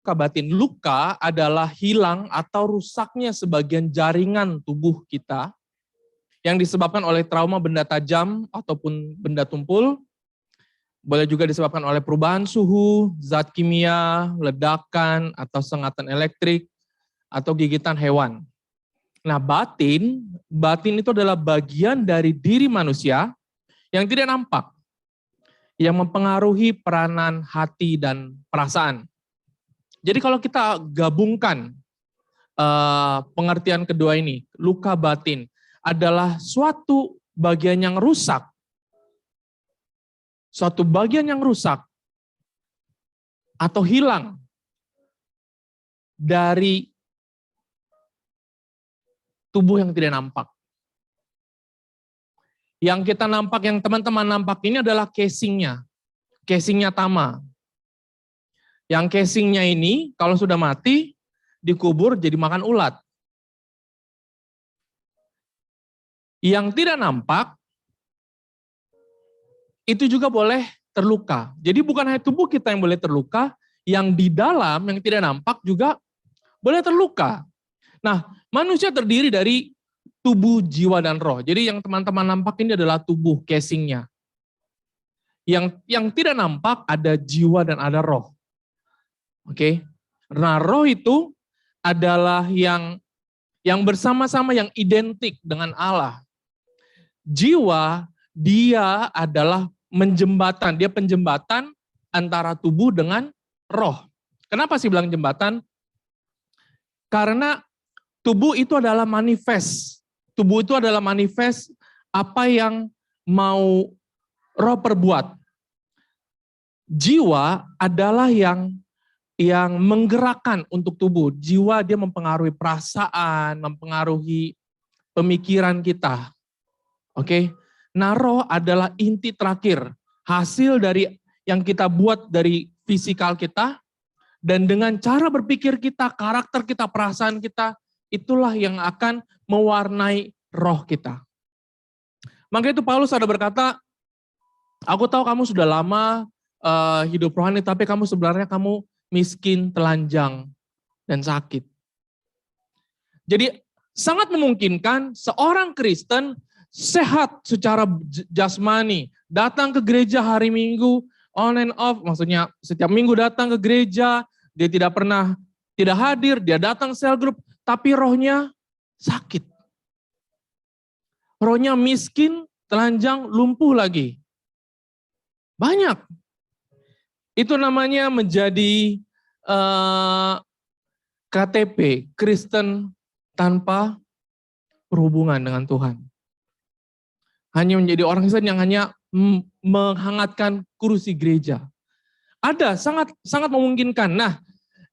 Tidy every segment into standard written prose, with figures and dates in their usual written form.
luka batin. Luka adalah hilang atau rusaknya sebagian jaringan tubuh kita yang disebabkan oleh trauma benda tajam ataupun benda tumpul. Boleh juga disebabkan oleh perubahan suhu, zat kimia, ledakan, atau sengatan elektrik, atau gigitan hewan. Nah, batin itu adalah bagian dari diri manusia yang tidak nampak, yang mempengaruhi peranan hati dan perasaan. Jadi kalau kita gabungkan pengertian kedua ini, luka batin adalah suatu bagian yang rusak. Suatu bagian yang rusak atau hilang dari tubuh yang tidak nampak. Yang kita nampak, yang teman-teman nampak ini adalah casingnya. Casingnya Tama. Yang casingnya ini kalau sudah mati, dikubur jadi makan ulat. Yang tidak nampak, itu juga boleh terluka. Jadi bukan hanya tubuh kita yang boleh terluka, yang di dalam, yang tidak nampak juga boleh terluka. Nah, manusia terdiri dari tubuh, jiwa, dan roh. Jadi yang teman-teman nampak ini adalah tubuh, casingnya. Yang tidak nampak ada jiwa dan ada roh. Oke. Nah, roh itu adalah yang bersama-sama, yang identik dengan Allah. Jiwa, dia adalah menjembatan, dia penjembatan antara tubuh dengan roh. Kenapa sih bilang jembatan? Karena tubuh itu adalah manifest. Tubuh itu adalah manifest apa yang mau roh perbuat. Jiwa adalah yang menggerakkan untuk tubuh. Jiwa dia mempengaruhi perasaan, mempengaruhi pemikiran kita. Oke, nah roh adalah inti terakhir, hasil dari yang kita buat dari fisikal kita, dan dengan cara berpikir kita, karakter kita, perasaan kita, itulah yang akan mewarnai roh kita. Maka itu Paulus ada berkata, aku tahu kamu sudah lama hidup rohani, tapi kamu sebenarnya miskin, telanjang, dan sakit. Jadi sangat memungkinkan seorang Kristen sehat secara jasmani, datang ke gereja hari Minggu, on and off, maksudnya setiap minggu datang ke gereja, dia tidak hadir, dia datang sel group, tapi rohnya sakit. Rohnya miskin, telanjang, lumpuh lagi. Banyak. Itu namanya menjadi KTP, Kristen tanpa berhubungan dengan Tuhan. Hanya menjadi orang Kristen yang hanya menghangatkan kursi gereja. Ada, sangat memungkinkan. Nah,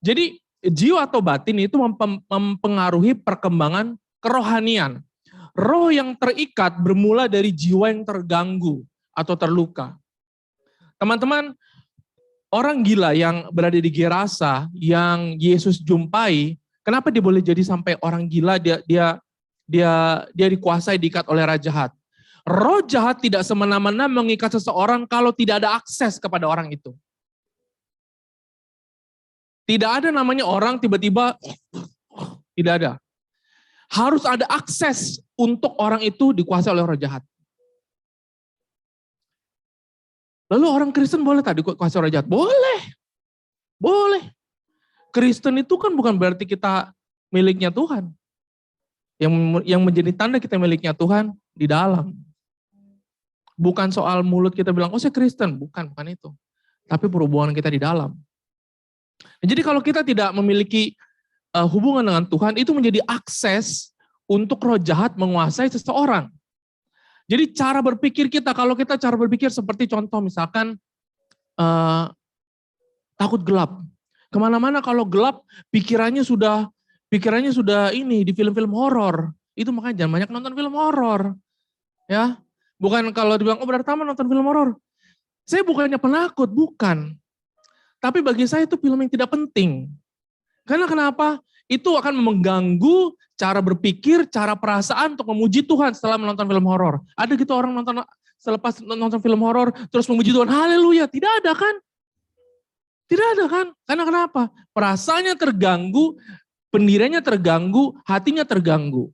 jadi jiwa atau batin itu mempengaruhi perkembangan kerohanian. Roh yang terikat bermula dari jiwa yang terganggu atau terluka. Teman-teman, orang gila yang berada di Gerasa, yang Yesus jumpai, kenapa dia boleh jadi sampai orang gila, dia dikuasai, diikat oleh roh jahat. Roh jahat tidak semena-mena mengikat seseorang kalau tidak ada akses kepada orang itu. Tidak ada namanya orang tiba-tiba, tidak ada. Harus ada akses untuk orang itu dikuasai oleh roh jahat. Lalu orang Kristen boleh tak dikuasai roh jahat? Boleh. Boleh. Kristen itu kan bukan berarti kita miliknya Tuhan. Yang menjadi tanda kita miliknya Tuhan di dalam. Bukan soal mulut kita bilang, oh saya Kristen. Bukan itu. Tapi perhubungan kita di dalam. Jadi kalau kita tidak memiliki hubungan dengan Tuhan, itu menjadi akses untuk roh jahat menguasai seseorang. Jadi cara berpikir kita, kalau kita cara berpikir seperti contoh misalkan takut gelap. Kemana-mana kalau gelap pikirannya sudah ini di film-film horor. Itu makanya jangan banyak nonton film horor. Ya, bukan kalau dibilang, oh berarti nonton film horor. Saya bukannya penakut, bukan. Tapi bagi saya itu film yang tidak penting. Karena kenapa? Itu akan mengganggu cara berpikir, cara perasaan untuk memuji Tuhan setelah menonton film horor. Ada gitu orang selepas nonton film horor terus memuji Tuhan, haleluya. Tidak ada kan? Tidak ada kan? Karena kenapa? Perasaannya terganggu, pendiriannya terganggu, hatinya terganggu.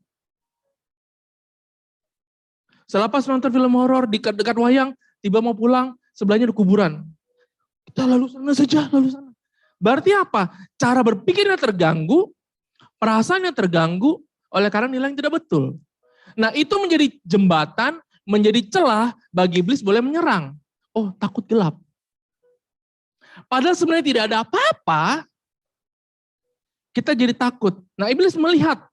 Selepas nonton film horor di dekat wayang, tiba mau pulang, sebelahnya ada kuburan. Kita lalu sana saja, lalu sana. Berarti apa? Cara berpikirnya terganggu, perasaannya terganggu, oleh karena nilai yang tidak betul. Nah itu menjadi jembatan, menjadi celah bagi iblis boleh menyerang. Oh takut gelap. Padahal sebenarnya tidak ada apa-apa, kita jadi takut. Nah iblis melihat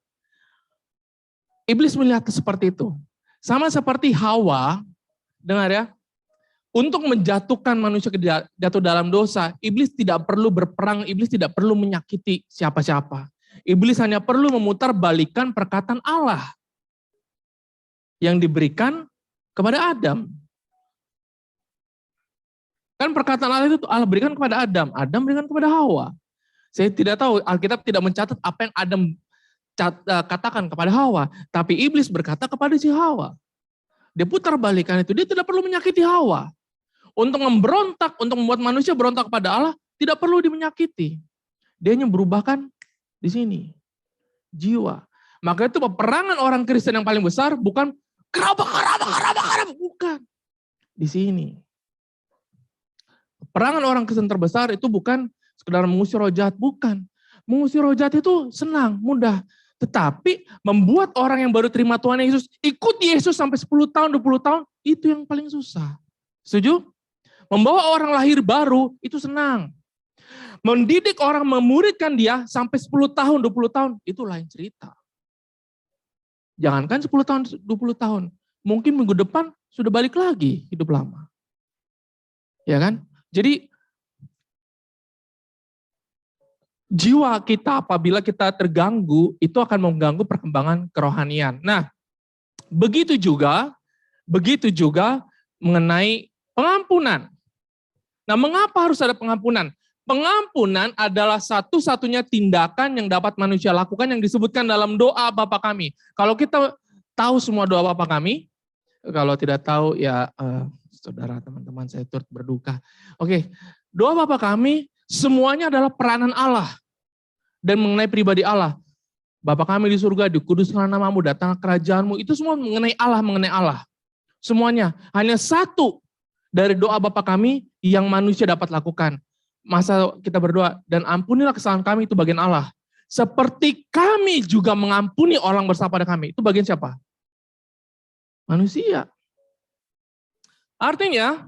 seperti itu. Sama seperti Hawa, dengar ya, untuk menjatuhkan manusia jatuh dalam dosa, iblis tidak perlu berperang, iblis tidak perlu menyakiti siapa-siapa. Iblis hanya perlu memutarbalikkan perkataan Allah yang diberikan kepada Adam. Kan perkataan Allah itu Allah berikan kepada Adam, Adam berikan kepada Hawa. Saya tidak tahu, Alkitab tidak mencatat apa yang Adam katakan kepada Hawa, tapi iblis berkata kepada si Hawa. Dia putar balikan itu, dia tidak perlu menyakiti Hawa. Untuk memberontak, untuk membuat manusia berontak kepada Allah, tidak perlu dimenyakiti. Dia hanya berubahkan di sini. Jiwa. Maka itu peperangan orang Kristen yang paling besar bukan kenapa, bukan. Di sini. Peperangan orang Kristen terbesar itu bukan sekedar mengusir roh jahat, bukan. Mengusir roh jahat itu senang, mudah. Tetapi membuat orang yang baru terima Tuhan Yesus, ikut Yesus sampai 10 tahun, 20 tahun, itu yang paling susah. Setuju? Membawa orang lahir baru, itu senang. Mendidik orang, memuridkan dia sampai 10 tahun, 20 tahun, itu lain cerita. Jangankan 10 tahun, 20 tahun. Mungkin minggu depan sudah balik lagi hidup lama. Ya kan? Jadi jiwa kita apabila kita terganggu, itu akan mengganggu perkembangan kerohanian. Nah, begitu juga mengenai pengampunan. Nah, mengapa harus ada pengampunan? Pengampunan adalah satu-satunya tindakan yang dapat manusia lakukan yang disebutkan dalam doa Bapa Kami. Kalau kita tahu semua doa Bapa Kami, kalau tidak tahu ya saudara, teman-teman saya turut berduka. Oke, doa Bapa Kami semuanya adalah peranan Allah dan mengenai pribadi Allah. Bapa Kami di surga, dikuduskanlah namamu, datanglah kerajaanmu. Itu semua mengenai Allah. Semuanya. Hanya satu dari doa Bapa Kami yang manusia dapat lakukan. Masa kita berdoa, dan ampunilah kesalahan kami, itu bagian Allah. Seperti kami juga mengampuni orang bersalah pada kami. Itu bagian siapa? Manusia. Artinya,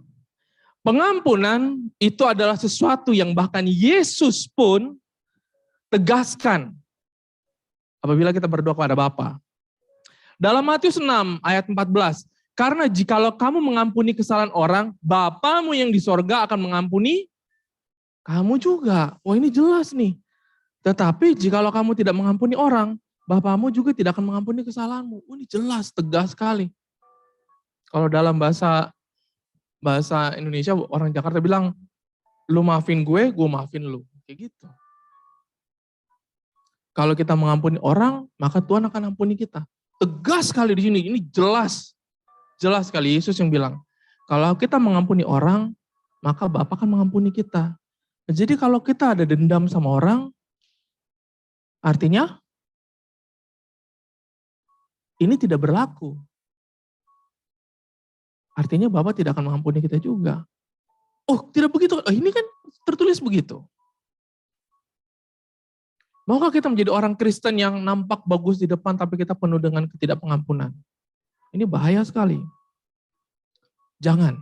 pengampunan itu adalah sesuatu yang bahkan Yesus pun tegaskan apabila kita berdoa kepada Bapa. Dalam Matius 6 ayat 14, karena jikalau kamu mengampuni kesalahan orang, Bapamu yang di sorga akan mengampuni kamu juga. Oh ini jelas nih. Tetapi jikalau kamu tidak mengampuni orang, Bapamu juga tidak akan mengampuni kesalahanmu. Oh ini jelas, tegas sekali. Kalau dalam bahasa Indonesia, orang Jakarta bilang, lu maafin gue maafin lu. Kayak gitu. Kalau kita mengampuni orang, maka Tuhan akan ampuni kita. Tegas sekali di sini, ini jelas. Jelas sekali Yesus yang bilang, kalau kita mengampuni orang, maka Bapa akan mengampuni kita. Jadi kalau kita ada dendam sama orang, artinya ini tidak berlaku. Artinya Bapa tidak akan mengampuni kita juga. Oh tidak begitu, oh, ini kan tertulis begitu. Maukah kita menjadi orang Kristen yang nampak bagus di depan tapi kita penuh dengan ketidakpengampunan? Ini bahaya sekali. Jangan.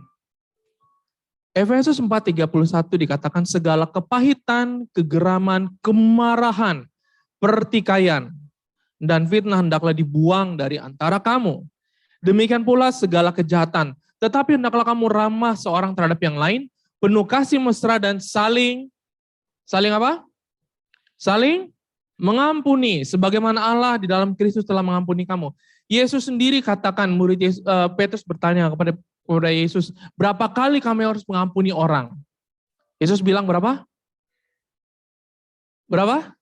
Efesus 4:31 dikatakan segala kepahitan, kegeraman, kemarahan, pertikaian, dan fitnah hendaklah dibuang dari antara kamu. Demikian pula segala kejahatan. Tetapi hendaklah kamu ramah seorang terhadap yang lain, penuh kasih mesra dan saling apa? Saling mengampuni, sebagaimana Allah di dalam Kristus telah mengampuni kamu. Yesus sendiri katakan, Petrus bertanya kepada Yesus, berapa kali kami harus mengampuni orang? Yesus bilang berapa? Berapa?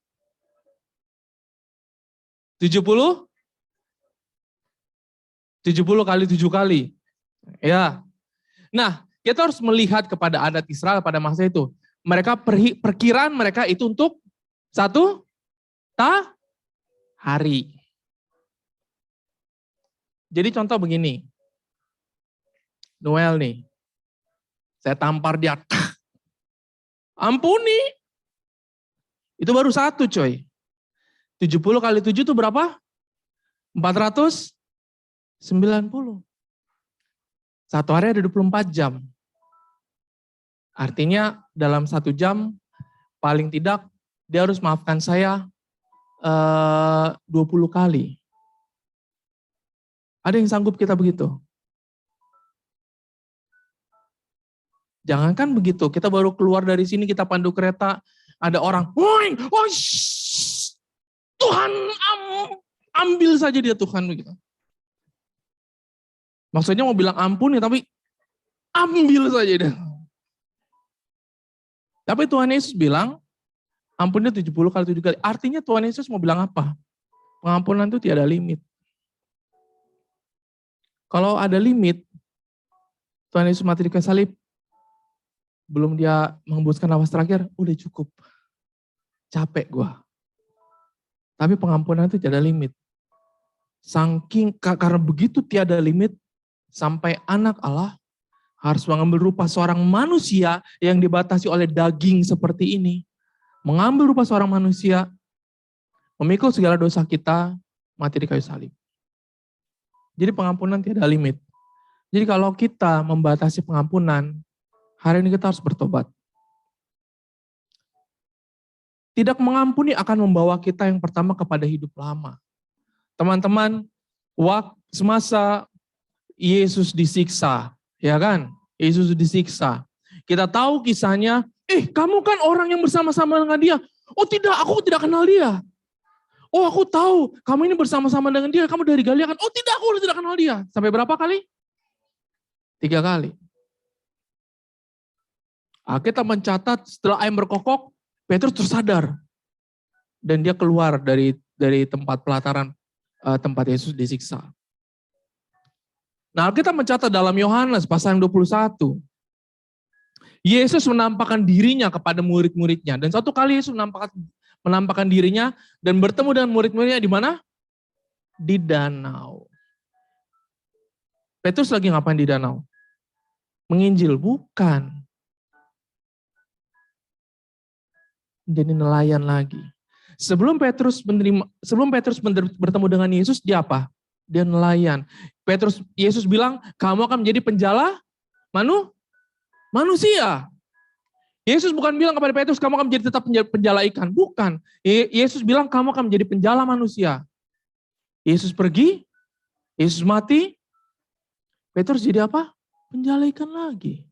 70? 70 kali 7 kali. Ya. Nah, kita harus melihat kepada adat Israel pada masa itu. Perkiraan mereka itu untuk 1 hari. Jadi contoh begini. Noel nih. Saya tampar dia. Ampuni. Itu baru 1 coy. 70 kali 7 itu berapa? 490. 1 hari ada 24 jam. Artinya dalam 1 jam paling tidak dia harus maafkan saya 20 kali. Ada yang sanggup kita begitu? Jangankan begitu, kita baru keluar dari sini, kita pandu kereta, ada orang, woi, Tuhan ambil saja dia Tuhan begitu. Maksudnya mau bilang ampun ya, tapi ambil saja dia. Tapi Tuhan Yesus bilang, ampunnya 70 kali 7 kali. Artinya Tuhan Yesus mau bilang apa? Pengampunan itu tiada limit. Kalau ada limit, Tuhan Yesus mati di kayu salib, belum dia menghembuskan nafas terakhir, udah cukup. Capek gua. Tapi pengampunan itu tiada limit. Karena begitu tiada limit, sampai anak Allah harus mengambil rupa seorang manusia yang dibatasi oleh daging seperti ini. Mengambil rupa seorang manusia, memikul segala dosa kita, mati di kayu salib. Jadi pengampunan tiada limit. Jadi kalau kita membatasi pengampunan, hari ini kita harus bertobat. Tidak mengampuni akan membawa kita yang pertama kepada hidup lama. Teman-teman, semasa Yesus disiksa, ya kan? Yesus disiksa. Kita tahu kisahnya, kamu kan orang yang bersama-sama dengan dia. Oh tidak, aku tidak kenal dia. Oh aku tahu, kamu ini bersama-sama dengan dia, kamu dari Galilea kan? Oh tidak, aku tidak kenal dia. Sampai berapa kali? 3 kali. Kita mencatat setelah ayam berkokok, Petrus tersadar. Dan dia keluar dari tempat pelataran, tempat Yesus disiksa. Nah, kita mencatat dalam Yohanes pasal 21. Yesus menampakkan dirinya kepada murid-muridnya. Dan satu kali Yesus menampakkan dirinya dan bertemu dengan murid-muridnya di mana? Di danau. Petrus lagi ngapain di danau? Menginjil? Bukan. Menjadi nelayan lagi. Sebelum Petrus bertemu dengan Yesus, dia apa? Dia nelayan. Yesus bilang, kamu akan menjadi penjala manusia. Yesus bukan bilang kepada Petrus, kamu akan menjadi tetap penjala ikan. Bukan. Yesus bilang, kamu akan menjadi penjala manusia. Yesus pergi, Yesus mati, Petrus jadi apa? Penjala ikan lagi.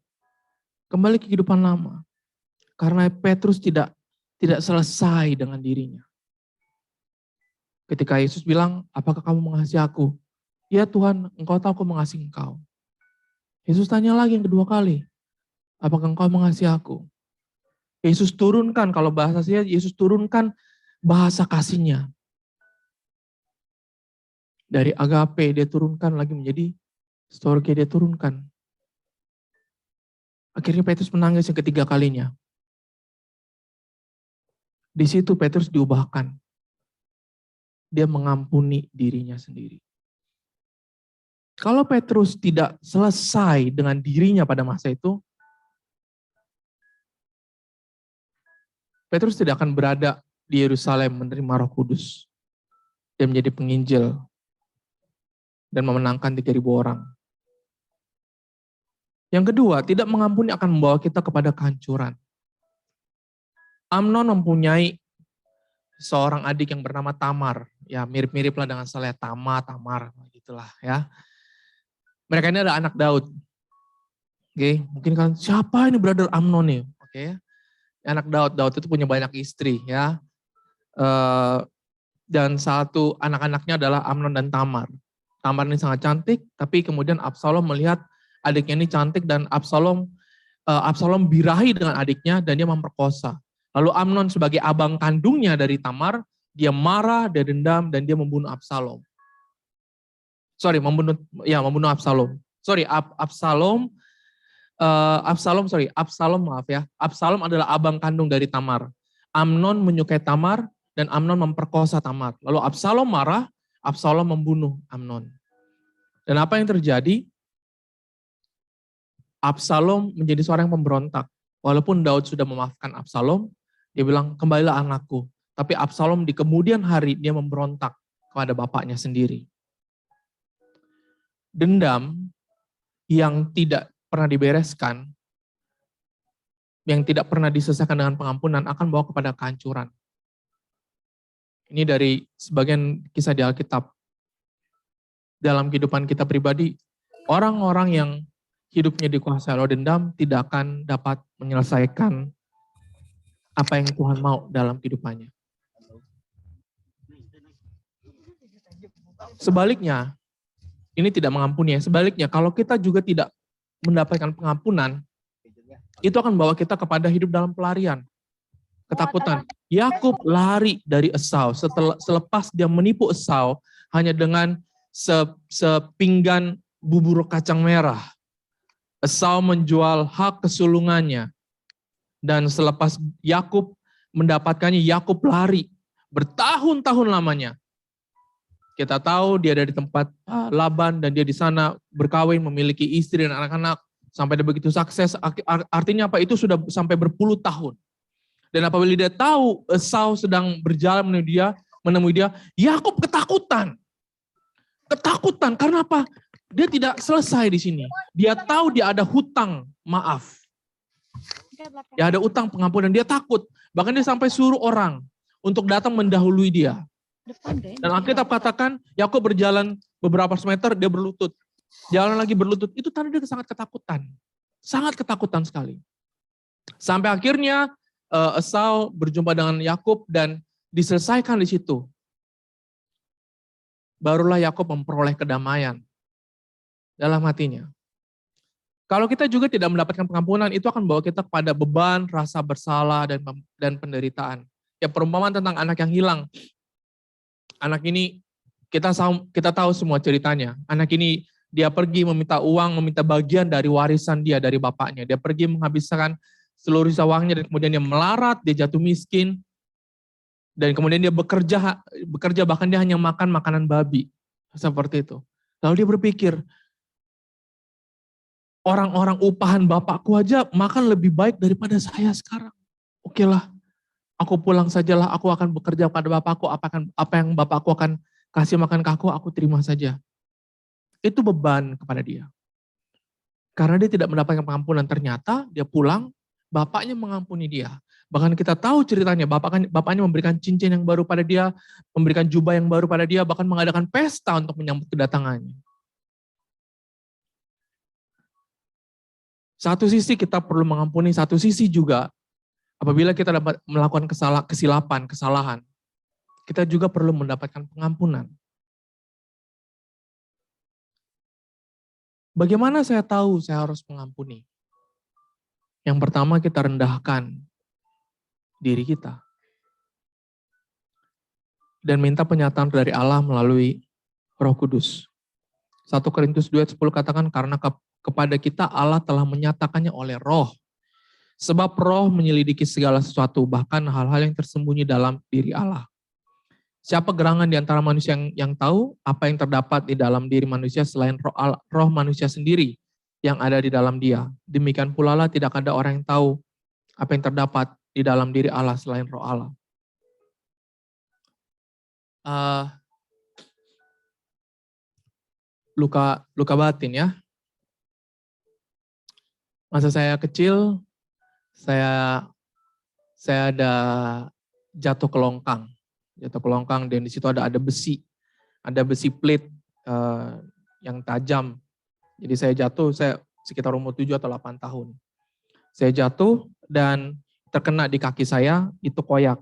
Kembali ke kehidupan lama. Karena Petrus tidak selesai dengan dirinya. Ketika Yesus bilang, apakah kamu mengasihi aku? Ya Tuhan, engkau tahu aku mengasihi engkau. Yesus tanya lagi yang kedua kali, apakah engkau mengasihi aku? Yesus turunkan, kalau bahasa saya, Yesus turunkan bahasa kasihnya. Dari agape dia turunkan lagi menjadi storge, dia turunkan. Akhirnya Petrus menangis yang ketiga kalinya. Di situ Petrus diubahkan. Dia mengampuni dirinya sendiri. Kalau Petrus tidak selesai dengan dirinya pada masa itu, Petrus tidak akan berada di Yerusalem menerima Roh Kudus. Dia menjadi penginjil dan memenangkan 3.000 orang. Yang kedua, tidak mengampuni akan membawa kita kepada kehancuran. Amnon mempunyai seorang adik yang bernama Tamar. Ya mirip-mirip lah dengan saya, Tamar, gitulah ya. Mereka ini adalah anak Daud. Oke, mungkin kan siapa ini brother Amnon nih? Oke, anak Daud itu punya banyak istri ya. Dan satu anak-anaknya adalah Amnon dan Tamar. Tamar ini sangat cantik, tapi kemudian Absalom melihat adiknya ini cantik dan Absalom birahi dengan adiknya dan dia memperkosa. Lalu Amnon sebagai abang kandungnya dari Tamar, dia marah, dia dendam dan dia membunuh Absalom. Membunuh Absalom. Absalom Absalom maaf ya. Absalom adalah abang kandung dari Tamar. Amnon menyukai Tamar dan Amnon memperkosa Tamar. Lalu Absalom marah, Absalom membunuh Amnon. Dan apa yang terjadi? Absalom menjadi seorang yang pemberontak. Walaupun Daud sudah memaafkan Absalom, dia bilang, kembalilah anakku. Tapi Absalom di kemudian hari dia memberontak kepada bapaknya sendiri. Dendam yang tidak pernah dibereskan, yang tidak pernah diselesaikan dengan pengampunan akan bawa kepada kehancuran. Ini dari sebagian kisah di Alkitab. Dalam kehidupan kita pribadi, orang-orang yang hidupnya dikuasai oleh dendam tidak akan dapat menyelesaikan apa yang Tuhan mau dalam kehidupannya. Sebaliknya, ini tidak mengampuni ya. Sebaliknya, kalau kita juga tidak mendapatkan pengampunan, itu akan bawa kita kepada hidup dalam pelarian, ketakutan. Yakub lari dari Esau selepas dia menipu Esau hanya dengan sepinggan bubur kacang merah. Esau menjual hak kesulungannya. Dan selepas Yakub mendapatkannya, Yakub lari bertahun-tahun lamanya. Kita tahu dia ada di tempat Laban dan dia di sana berkawin, memiliki istri dan anak-anak sampai dia begitu sukses. Artinya apa? Itu sudah sampai berpuluh tahun. Dan apabila dia tahu Esau sedang berjalan menemui dia, Yakub ketakutan. Ketakutan karena apa? Dia tidak selesai di sini. Dia tahu dia ada hutang maaf. Ya ada utang pengampunan, dia takut. Bahkan dia sampai suruh orang untuk datang mendahului dia. Dan Alkitab katakan, Yakub berjalan beberapa meter, dia berlutut. Jalan lagi berlutut, itu tanda dia sangat ketakutan. Sangat ketakutan sekali. Sampai akhirnya Esau berjumpa dengan Yakub dan diselesaikan di situ. Barulah Yakub memperoleh kedamaian dalam hatinya. Kalau kita juga tidak mendapatkan pengampunan, itu akan membawa kita kepada beban, rasa bersalah, dan penderitaan. Ya perumpamaan tentang anak yang hilang. Anak ini, kita tahu semua ceritanya. Anak ini, dia pergi meminta uang, meminta bagian dari warisan dia, dari bapaknya. Dia pergi menghabiskan seluruh uangnya, dan kemudian dia melarat, dia jatuh miskin. Dan kemudian dia bekerja bahkan dia hanya makan makanan babi. Seperti itu. Lalu dia berpikir, orang-orang upahan bapakku aja makan lebih baik daripada saya sekarang. Oke lah, aku pulang sajalah, aku akan bekerja pada bapakku, apa yang bapakku akan kasih makan ke aku terima saja. Itu beban kepada dia. Karena dia tidak mendapatkan pengampunan, ternyata dia pulang, bapaknya mengampuni dia. Bahkan kita tahu ceritanya, bapaknya memberikan cincin yang baru pada dia, memberikan jubah yang baru pada dia, bahkan mengadakan pesta untuk menyambut kedatangannya. Satu sisi kita perlu mengampuni, satu sisi juga apabila kita dapat melakukan kesalahan, kita juga perlu mendapatkan pengampunan. Bagaimana saya tahu saya harus mengampuni? Yang pertama kita rendahkan diri kita. Dan minta penyataan dari Allah melalui Roh Kudus. 1 Korintus 2:10 katakan karena kepada kita Allah telah menyatakannya oleh Roh. Sebab Roh menyelidiki segala sesuatu, bahkan hal-hal yang tersembunyi dalam diri Allah. Siapa gerangan di antara manusia yang tahu apa yang terdapat di dalam diri manusia selain roh manusia sendiri yang ada di dalam dia. Demikian pula lah tidak ada orang yang tahu apa yang terdapat di dalam diri Allah selain roh Allah. Luka batin ya. Masa saya kecil, saya ada jatuh ke longkang. Dan di situ ada besi plate yang tajam. Jadi saya jatuh, saya sekitar umur 7 atau 8 tahun. Saya jatuh dan terkena di kaki saya, itu koyak.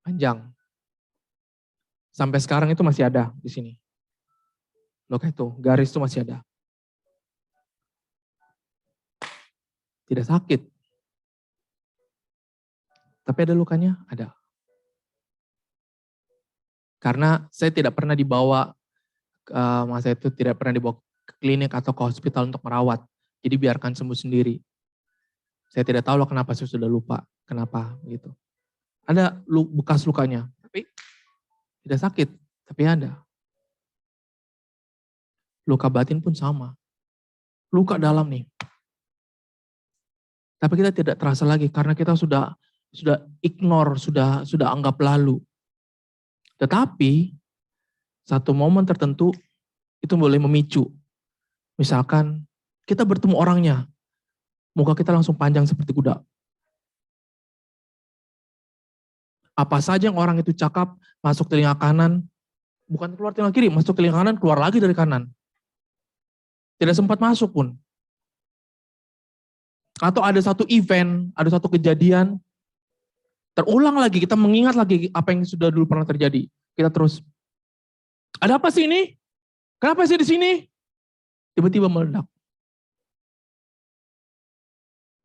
Panjang. Sampai sekarang itu masih ada di sini. Luka itu, garis itu masih ada. Tidak sakit. Tapi ada lukanya? Ada. Karena saya tidak pernah dibawa, masa itu tidak pernah dibawa ke klinik atau ke hospital untuk merawat. Jadi biarkan sembuh sendiri. Saya tidak tahu loh kenapa saya sudah lupa. Kenapa gitu. Ada bekas lukanya, tapi tidak sakit, tapi ada. Luka batin pun sama. Luka dalam nih. Tapi kita tidak terasa lagi karena kita sudah ignore, sudah anggap lalu. Tetapi satu momen tertentu itu boleh memicu. Misalkan kita bertemu orangnya, muka kita langsung panjang seperti kuda. Apa saja yang orang itu cakap, masuk telinga kanan, bukan keluar telinga kiri, masuk telinga kanan, keluar lagi dari kanan. Tidak sempat masuk pun. Atau ada satu event, ada satu kejadian, terulang lagi, kita mengingat lagi apa yang sudah dulu pernah terjadi. Kita terus, ada apa sih ini? Kenapa sih di sini? Tiba-tiba meledak.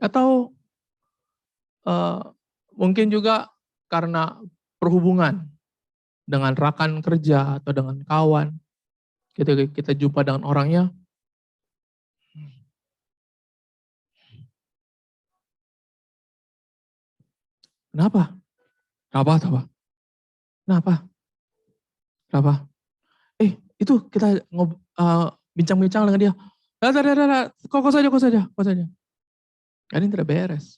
Atau mungkin juga karena perhubungan dengan rekan kerja atau dengan kawan, kita jumpa dengan orangnya, kenapa? Itu kita bincang-bincang dengan dia. Kok saja. Ini tidak beres.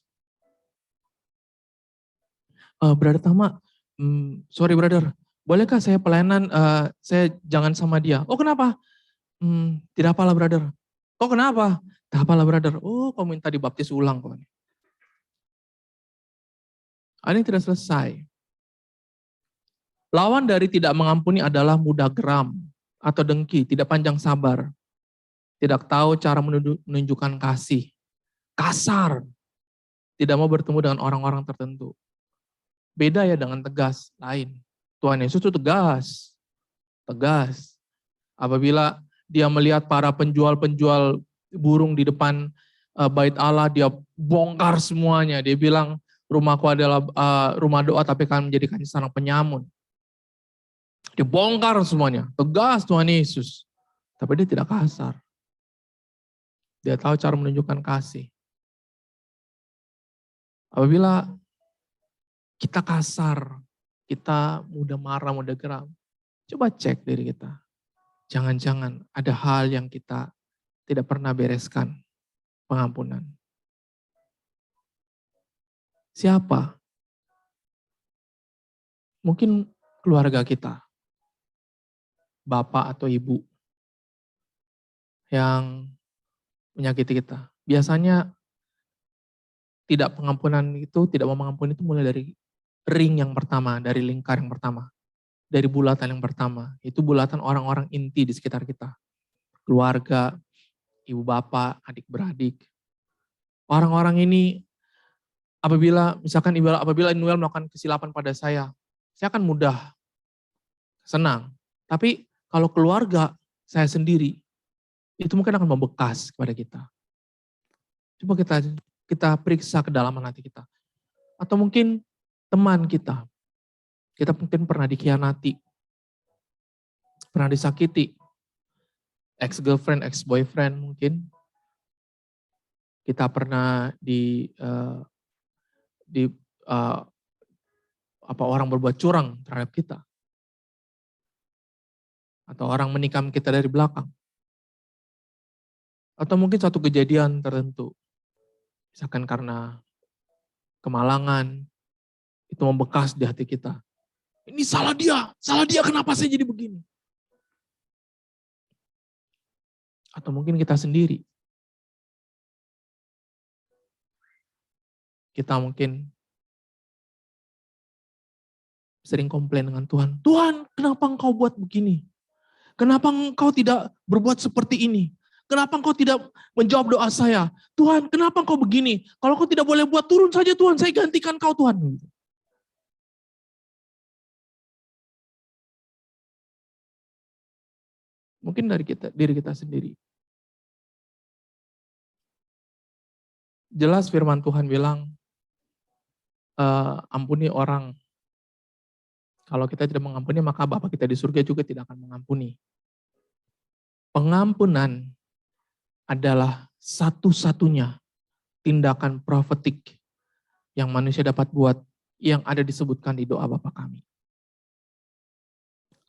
Brother Tama, sorry brother, bolehkah saya pelayanan, saya jangan sama dia? Oh kenapa? Tidak apalah brother. Oh kenapa? Tidak apalah brother. Oh kau minta dibaptis ulang kok. Ini tidak selesai. Lawan dari tidak mengampuni adalah mudah geram atau dengki, tidak panjang sabar. Tidak tahu cara menunjukkan kasih. Kasar. Tidak mau bertemu dengan orang-orang tertentu. Beda ya dengan tegas, lain. Tuhan Yesus itu tegas. Tegas. Apabila dia melihat para penjual-penjual burung di depan bait Allah, dia bongkar semuanya. Dia bilang, rumahku adalah rumah doa tapi akan menjadikan sarang penyamun. Dia bongkar semuanya. Tegas Tuhan Yesus. Tapi dia tidak kasar. Dia tahu cara menunjukkan kasih. Apabila kita kasar, kita mudah marah, mudah geram, coba cek diri kita. Jangan-jangan ada hal yang kita tidak pernah bereskan, pengampunan. Siapa? Mungkin keluarga kita, bapak atau ibu yang menyakiti kita. Biasanya tidak mau mengampuni itu mulai dari ring yang pertama, dari lingkar yang pertama, dari bulatan yang pertama. Itu bulatan orang-orang inti di sekitar kita. Keluarga, ibu bapak, adik beradik. Orang-orang ini apabila Inuel melakukan kesilapan pada saya akan mudah senang. Tapi kalau keluarga saya sendiri, itu mungkin akan membekas kepada kita. Coba kita periksa kedalaman hati kita. Atau mungkin teman kita mungkin pernah dikhianati, pernah disakiti, ex-girlfriend, ex-boyfriend mungkin. Kita pernah orang berbuat curang terhadap kita. Atau orang menikam kita dari belakang. Atau mungkin satu kejadian tertentu. Misalkan karena kemalangan, itu membekas di hati kita. Ini salah dia kenapa saya jadi begini? Atau mungkin kita sendiri. Kita mungkin sering komplain dengan Tuhan. Tuhan, kenapa engkau buat begini? Kenapa engkau tidak berbuat seperti ini? Kenapa engkau tidak menjawab doa saya? Tuhan, kenapa engkau begini? Kalau engkau tidak boleh buat, turun saja Tuhan, saya gantikan kau Tuhan. Mungkin dari diri kita sendiri. Jelas firman Tuhan bilang, ampuni orang. Kalau kita tidak mengampuni, maka Bapa kita di surga juga tidak akan mengampuni. Pengampunan adalah satu-satunya tindakan profetik yang manusia dapat buat yang ada disebutkan di doa Bapa kami.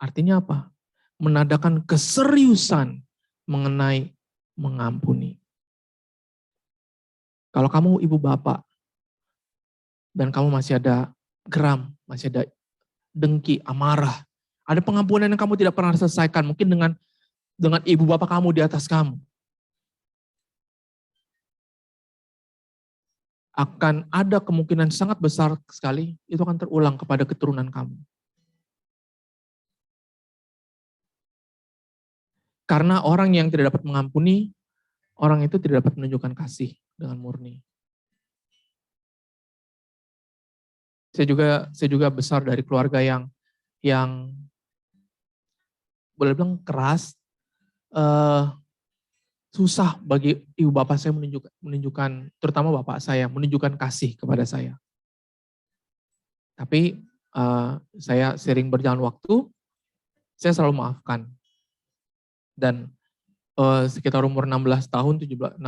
Artinya apa? Menandakan keseriusan mengenai mengampuni. Kalau kamu ibu bapak dan kamu masih ada geram, masih ada dengki, amarah, ada pengampunan yang kamu tidak pernah selesaikan, mungkin dengan ibu bapak kamu di atas kamu, akan ada kemungkinan sangat besar sekali itu akan terulang kepada keturunan kamu. Karena orang yang tidak dapat mengampuni, orang itu tidak dapat menunjukkan kasih dengan murni. Saya juga besar dari keluarga yang boleh bilang keras, susah bagi ibu bapak saya menunjukkan, terutama bapak saya, menunjukkan kasih kepada saya. Tapi saya sering berjalan waktu, saya selalu maafkan. Dan sekitar umur 16 tahun, 17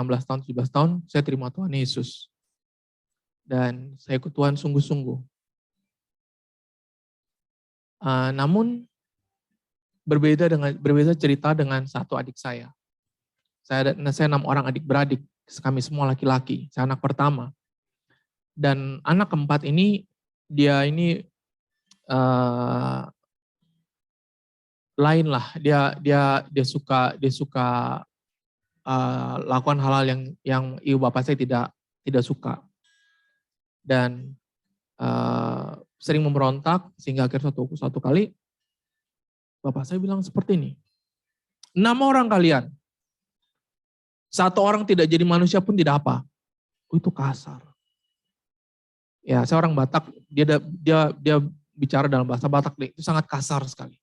tahun, saya terima Tuhan Yesus. Dan saya ikut Tuhan sungguh-sungguh. Namun berbeda cerita dengan satu adik saya. Saya 6 orang adik-beradik, kami semua laki-laki, saya anak pertama. Dan anak keempat ini, dia ini lain lah, dia suka lakukan hal-hal yang ibu bapak saya tidak suka. Dan sering memberontak, sehingga akhirnya suatu kali, bapak saya bilang seperti ini, 6 orang kalian, 1 orang tidak jadi manusia pun tidak apa. Itu kasar. Ya, saya orang Batak, dia bicara dalam bahasa Batak, itu sangat kasar sekali.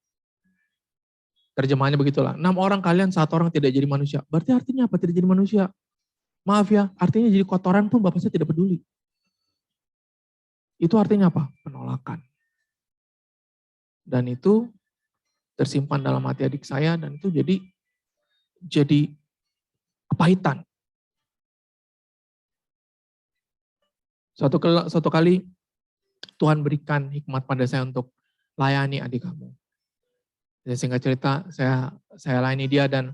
Terjemahannya begitulah, 6 orang kalian, 1 orang tidak jadi manusia. Berarti artinya apa tidak jadi manusia? Maaf ya, artinya jadi kotoran pun bapak saya tidak peduli. Itu artinya apa? Penolakan. Dan itu tersimpan dalam hati adik saya, dan itu jadi kepahitan. Suatu kali Tuhan berikan hikmat pada saya untuk layani adik kamu. Jadi singkat cerita, saya layani dia, dan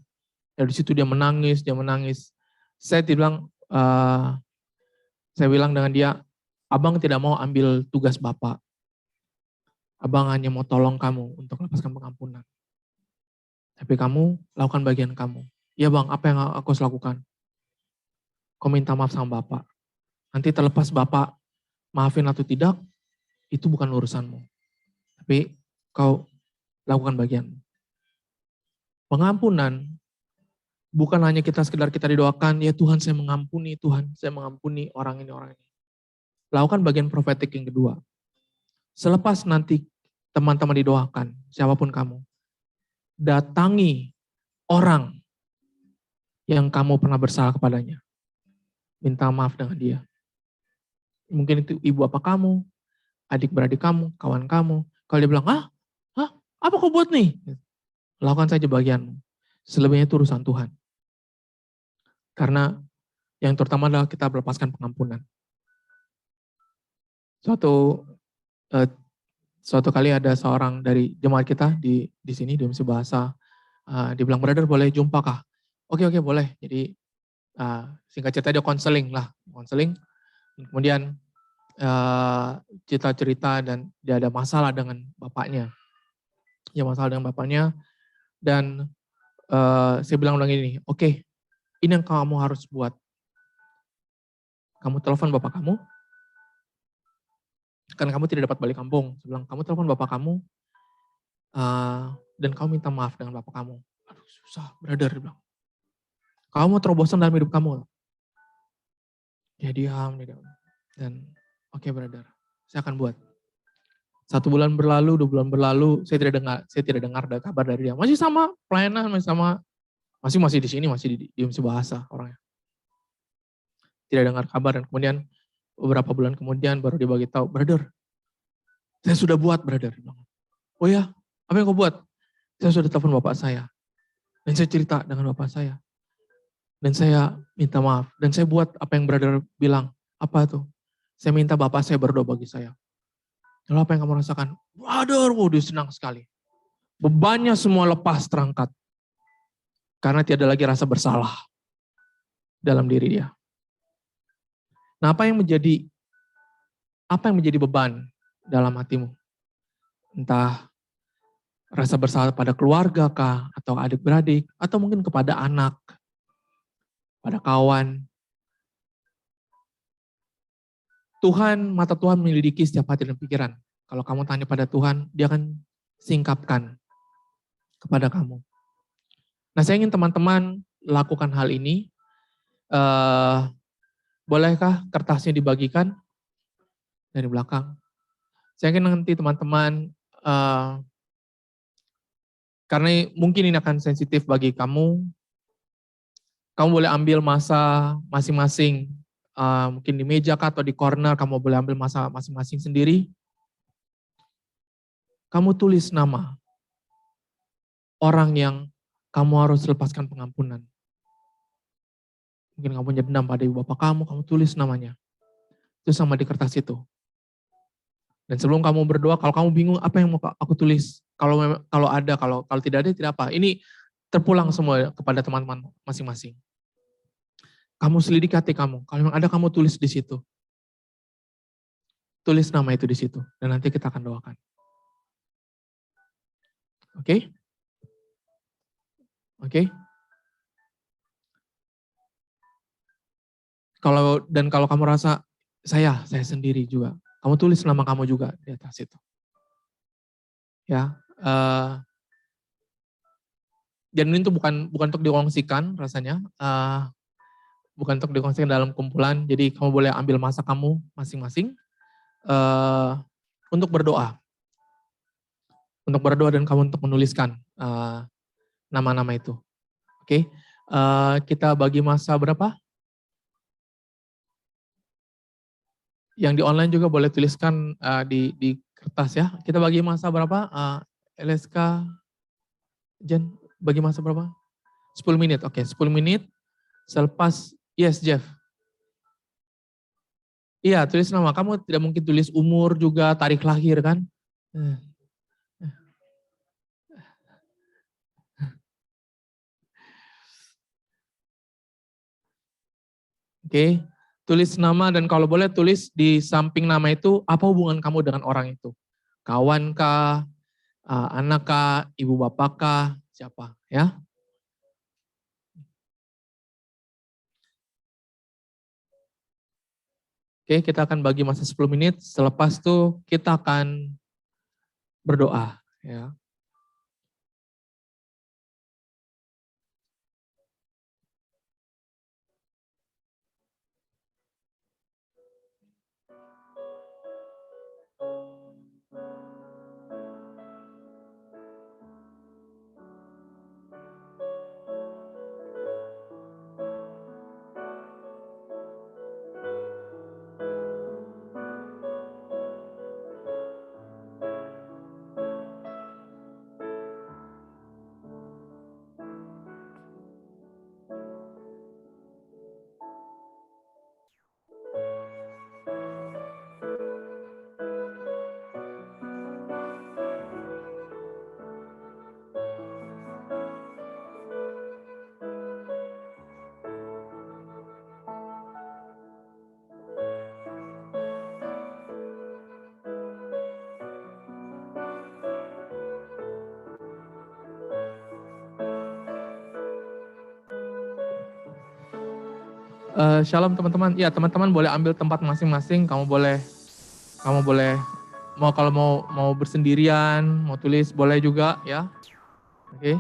dari situ dia menangis. Saya bilang dengan dia, abang tidak mau ambil tugas bapak. Abang hanya mau tolong kamu untuk lepaskan pengampunan. Tapi kamu lakukan bagian kamu. Ya bang, apa yang aku harus lakukan? Kau minta maaf sama bapak. Nanti terlepas bapak maafin atau tidak, itu bukan urusanmu. Tapi kau lakukan bagianmu. Pengampunan bukan hanya sekedar kita didoakan, ya Tuhan saya mengampuni, Tuhan saya mengampuni orang ini. Lakukan bagian profetik yang kedua. Selepas nanti teman-teman didoakan, siapapun kamu, datangi orang yang kamu pernah bersalah kepadanya. Minta maaf dengan dia. Mungkin itu ibu bapak kamu, adik-beradik kamu, kawan kamu. Kalau dia bilang, apa kau buat nih? Lakukan saja bagianmu. Selebihnya itu urusan Tuhan. Karena yang terutama adalah kita melepaskan pengampunan. Suatu kali ada seorang dari jemaat kita di sini, di Misi Bahasa, dia bilang, brother boleh jumpa kah? Oke, boleh. Jadi singkat cerita dia konseling. Kemudian cerita dan dia ada masalah dengan bapaknya. Dan saya bilang ini, oke, ini yang kamu harus buat. Kamu telepon bapak kamu, kan kamu tidak dapat balik kampung. Saya bilang, kamu telepon bapak kamu, dan kamu minta maaf dengan bapak kamu. Aduh susah, brother, dia bilang. Kamu mau terobosan dalam hidup kamu? Dia diam. Dan oke, brother, saya akan buat. 1 bulan berlalu, 2 bulan berlalu, saya tidak dengar ada kabar dari dia. Masih sama pelayanan, masih di sini, masih di Misi Bahasa orangnya. Tidak dengar kabar, dan kemudian beberapa bulan kemudian baru dia bagi tahu, brother, saya sudah buat, brother. Oh ya, apa yang kau buat? Saya sudah telepon bapak saya. Dan saya cerita dengan bapak saya. Dan saya minta maaf. Dan saya buat apa yang brother bilang. Apa tuh? Saya minta Bapak saya berdoa bagi saya. Lalu apa yang kamu rasakan? Brother, dia senang sekali. Bebannya semua lepas terangkat. Karena tiada lagi rasa bersalah dalam diri dia. Nah, apa yang menjadi beban dalam hatimu? Entah rasa bersalah pada keluarga kah, atau adik-beradik, atau mungkin kepada anak, pada kawan. Mata Tuhan menyelidiki setiap hati dan pikiran. Kalau kamu tanya pada Tuhan, dia akan singkapkan kepada kamu. Nah, saya ingin teman-teman lakukan hal ini. Bolehkah kertasnya dibagikan dari belakang? Saya ingin nanti teman-teman, karena mungkin ini akan sensitif bagi kamu boleh ambil masa masing-masing. Mungkin di meja kah atau di corner, kamu boleh ambil masa masing-masing sendiri. Kamu tulis nama orang yang kamu harus lepaskan pengampunan. Mungkin kamu punya dendam pada ibu bapak kamu tulis namanya. Itu sama di kertas itu. Dan sebelum kamu berdoa, kalau kamu bingung apa yang mau aku tulis, kalau tidak ada tidak apa. Ini terpulang semua kepada teman-teman masing-masing. Kamu selidiki hati kamu. Kalau memang ada, kamu tulis di situ. Tulis nama itu di situ. Dan nanti kita akan doakan. Oke? Oke? Kalau kamu rasa, saya sendiri juga. Kamu tulis nama kamu juga di atas itu. Ya. Dan ini tuh bukan untuk dikongsikan rasanya. Bukan untuk dikongsikan dalam kumpulan. Jadi kamu boleh ambil masa kamu masing-masing. Untuk berdoa. Untuk berdoa dan kamu untuk menuliskan nama-nama itu. Oke? Kita bagi masa berapa? Yang di online juga boleh tuliskan di kertas ya. Kita bagi masa berapa? LSK, Jen, bagi masa berapa? 10 menit, oke. 10 menit, selepas, yes Jeff. Iya, tulis nama. Kamu tidak mungkin tulis umur juga, tarikh lahir kan? Oke, tulis nama dan kalau boleh tulis di samping nama itu, apa hubungan kamu dengan orang itu? Kawan kah, anak kah, ibu bapak kah, siapa? Ya. Oke, kita akan bagi masa 10 menit. Selepas itu kita akan berdoa. Ya. Shalom teman-teman. Ya, teman-teman boleh ambil tempat masing-masing. Kamu boleh kalau mau bersendirian, mau tulis boleh juga ya. Oke.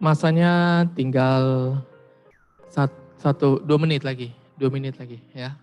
Masanya tinggal 2 menit lagi, 2 menit lagi ya.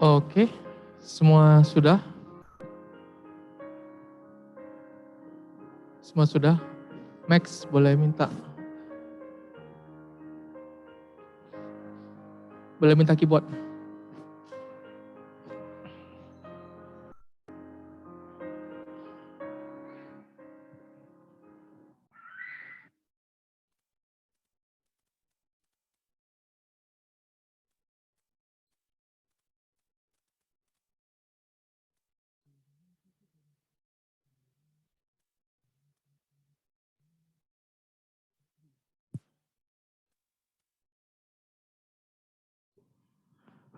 Oke, semua sudah? Semua sudah? Max boleh minta keyboard.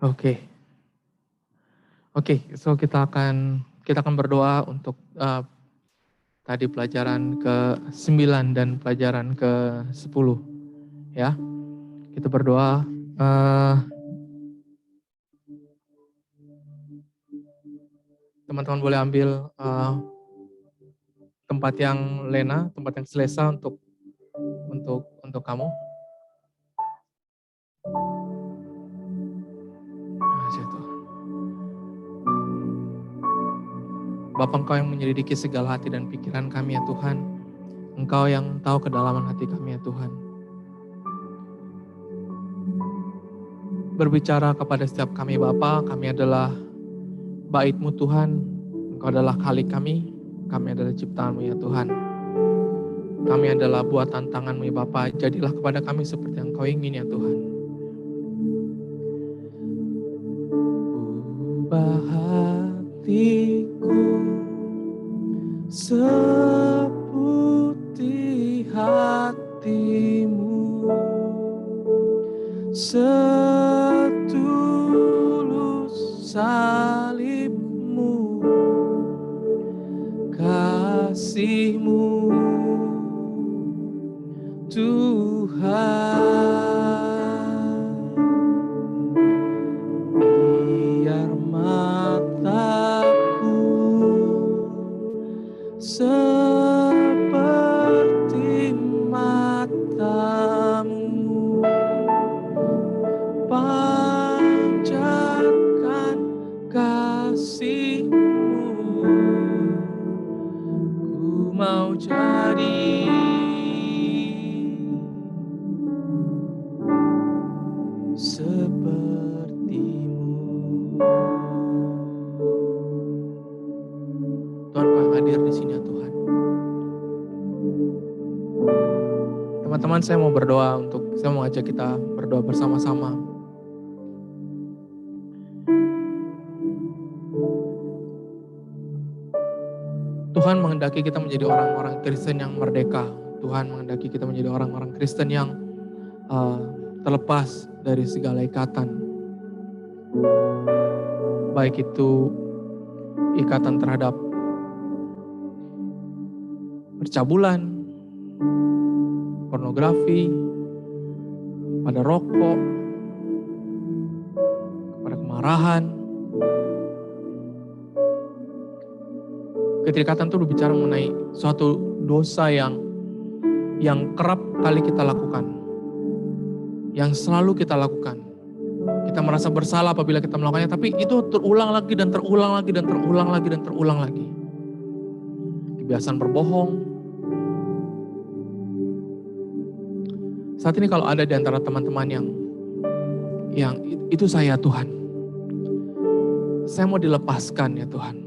Oke. Oke, so kita akan berdoa untuk tadi pelajaran ke-9 dan pelajaran ke-10 ya. Kita berdoa. Teman-teman boleh ambil tempat yang lena, tempat yang selesa untuk kamu. Bapa, Engkau yang menyelidiki segala hati dan pikiran kami ya Tuhan. Engkau yang tahu kedalaman hati kami ya Tuhan. Berbicara kepada setiap kami Bapa, kami adalah bait-Mu Tuhan. Engkau adalah khalik kami adalah ciptaan-Mu ya Tuhan. Kami adalah buatan tangan-Mu ya Bapa. Jadilah kepada kami seperti yang Engkau ingin ya Tuhan. Ubah hatiku seputih hati-Mu, setulus salib-Mu, kasih-Mu Tuhan. Biar mataku seperti mata-Mu, pancarkan kasih-Mu. Ku mau jadi seperti-Mu. Tuhan, Kau yang hadir di sini ya Tuhan. Teman-teman, saya mau mengajak kita berdoa bersama-sama. Tuhan menghendaki kita menjadi orang-orang Kristen yang merdeka. Tuhan menghendaki kita menjadi orang-orang Kristen yang terlepas dari segala ikatan. Baik itu ikatan terhadap percabulan, pornografi, pada rokok, pada kemarahan. Keterikatan itu berbicara mengenai suatu dosa yang kerap kali kita lakukan, yang selalu kita lakukan. Kita merasa bersalah apabila kita melakukannya, tapi itu terulang lagi dan terulang lagi dan terulang lagi dan terulang lagi. Kebiasaan berbohong. Saat ini kalau ada di antara teman-teman yang itu saya Tuhan, saya mau dilepaskan ya Tuhan.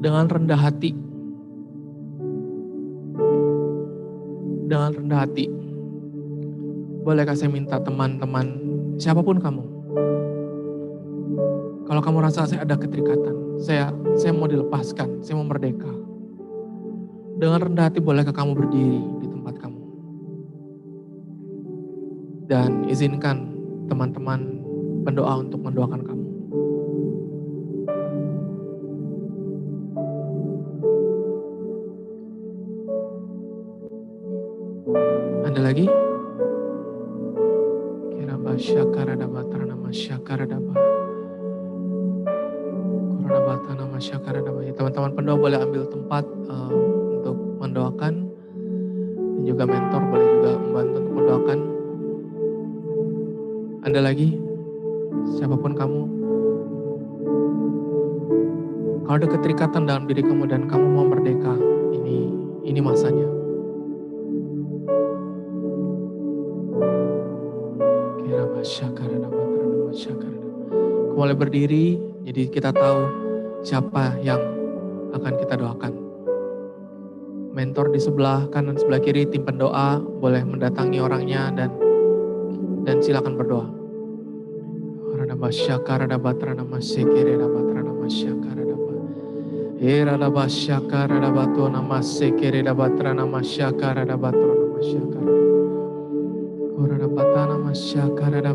Dengan rendah hati. Dengan rendah hati. Bolehkah saya minta teman-teman, siapapun kamu. Kalau kamu rasa saya ada keterikatan, saya mau dilepaskan, saya mau merdeka. Dengan rendah hati bolehkah kamu berdiri di tempat kamu. Dan izinkan teman-teman pendoa untuk mendoakan kamu. Ada lagi? Kiraba syakaradaba taranama syakaradaba. Koradaba tanama syakaradaba. Ya, teman-teman pendoa boleh ambil tempat untuk mendoakan. Dan juga mentor boleh juga membantu untuk mendoakan. Ada lagi? Siapapun kamu. Kalau ada keterikatan dalam diri kamu dan kamu mau merdeka, ini masanya. Kamu boleh berdiri, jadi kita tahu siapa yang akan kita doakan. Mentor di sebelah kanan, sebelah kiri, tim pendoa boleh mendatangi orangnya dan silakan berdoa. Batana masyakarada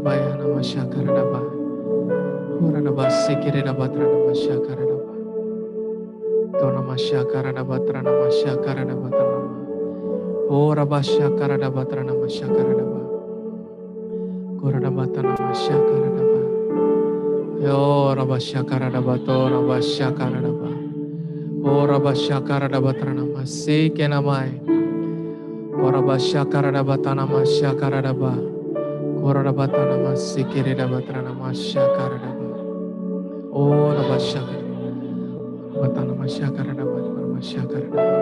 bayana masyakarada ba. Hurana basikirada batrana masyakarada ba. Tona masyakarada batrana masyakarada batrana. Ora basyakarada batrana masyakarada ba. Korada batana masyakarada ba. Yo ora basyakarada batora basyakarada ba. Ora basyakara dabatana masike namai. Ora basyakara dabatana masyakara daba. Ora dabatana masikere dabatana masyakara daba. Ora basyakara dabatana masyakara dabatana masyakara daba.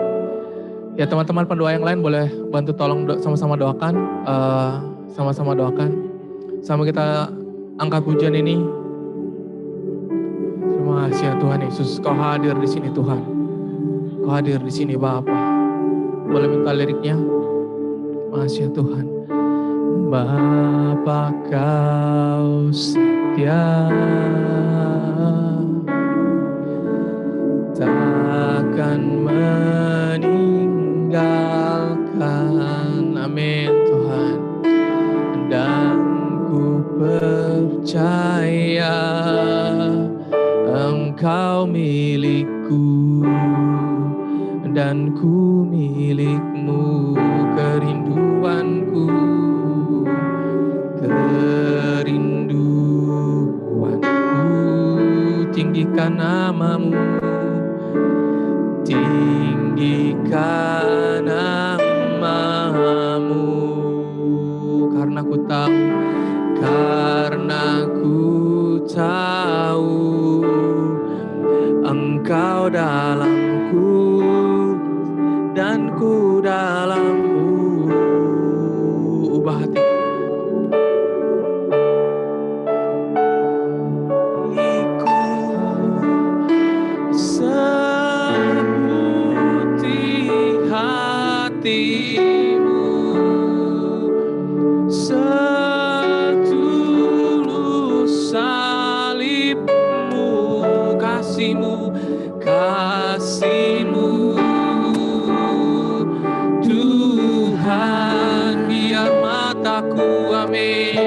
Ya teman-teman pendoa yang lain boleh bantu tolong sama-sama doakan. Sama-sama doakan. Sama kita angkat pujian ini. Terima kasih ya Tuhan Yesus. Kau hadir di sini Tuhan. Kau hadir di sini Bapa. Boleh minta liriknya? Terima kasih ya Tuhan. Bapa kau setia, takkan meninggalkan. Amin Tuhan. Dan ku percaya Engkau milikku dan ku milikmu. Kerinduanku tinggikan namamu, tinggikan namamu, karena ku tahu Engkau dalamku dan ku dalammu. Ubah hati seputih hatimu, setulus salibmu, kasihmu Tuhan. Biar mataku, amin,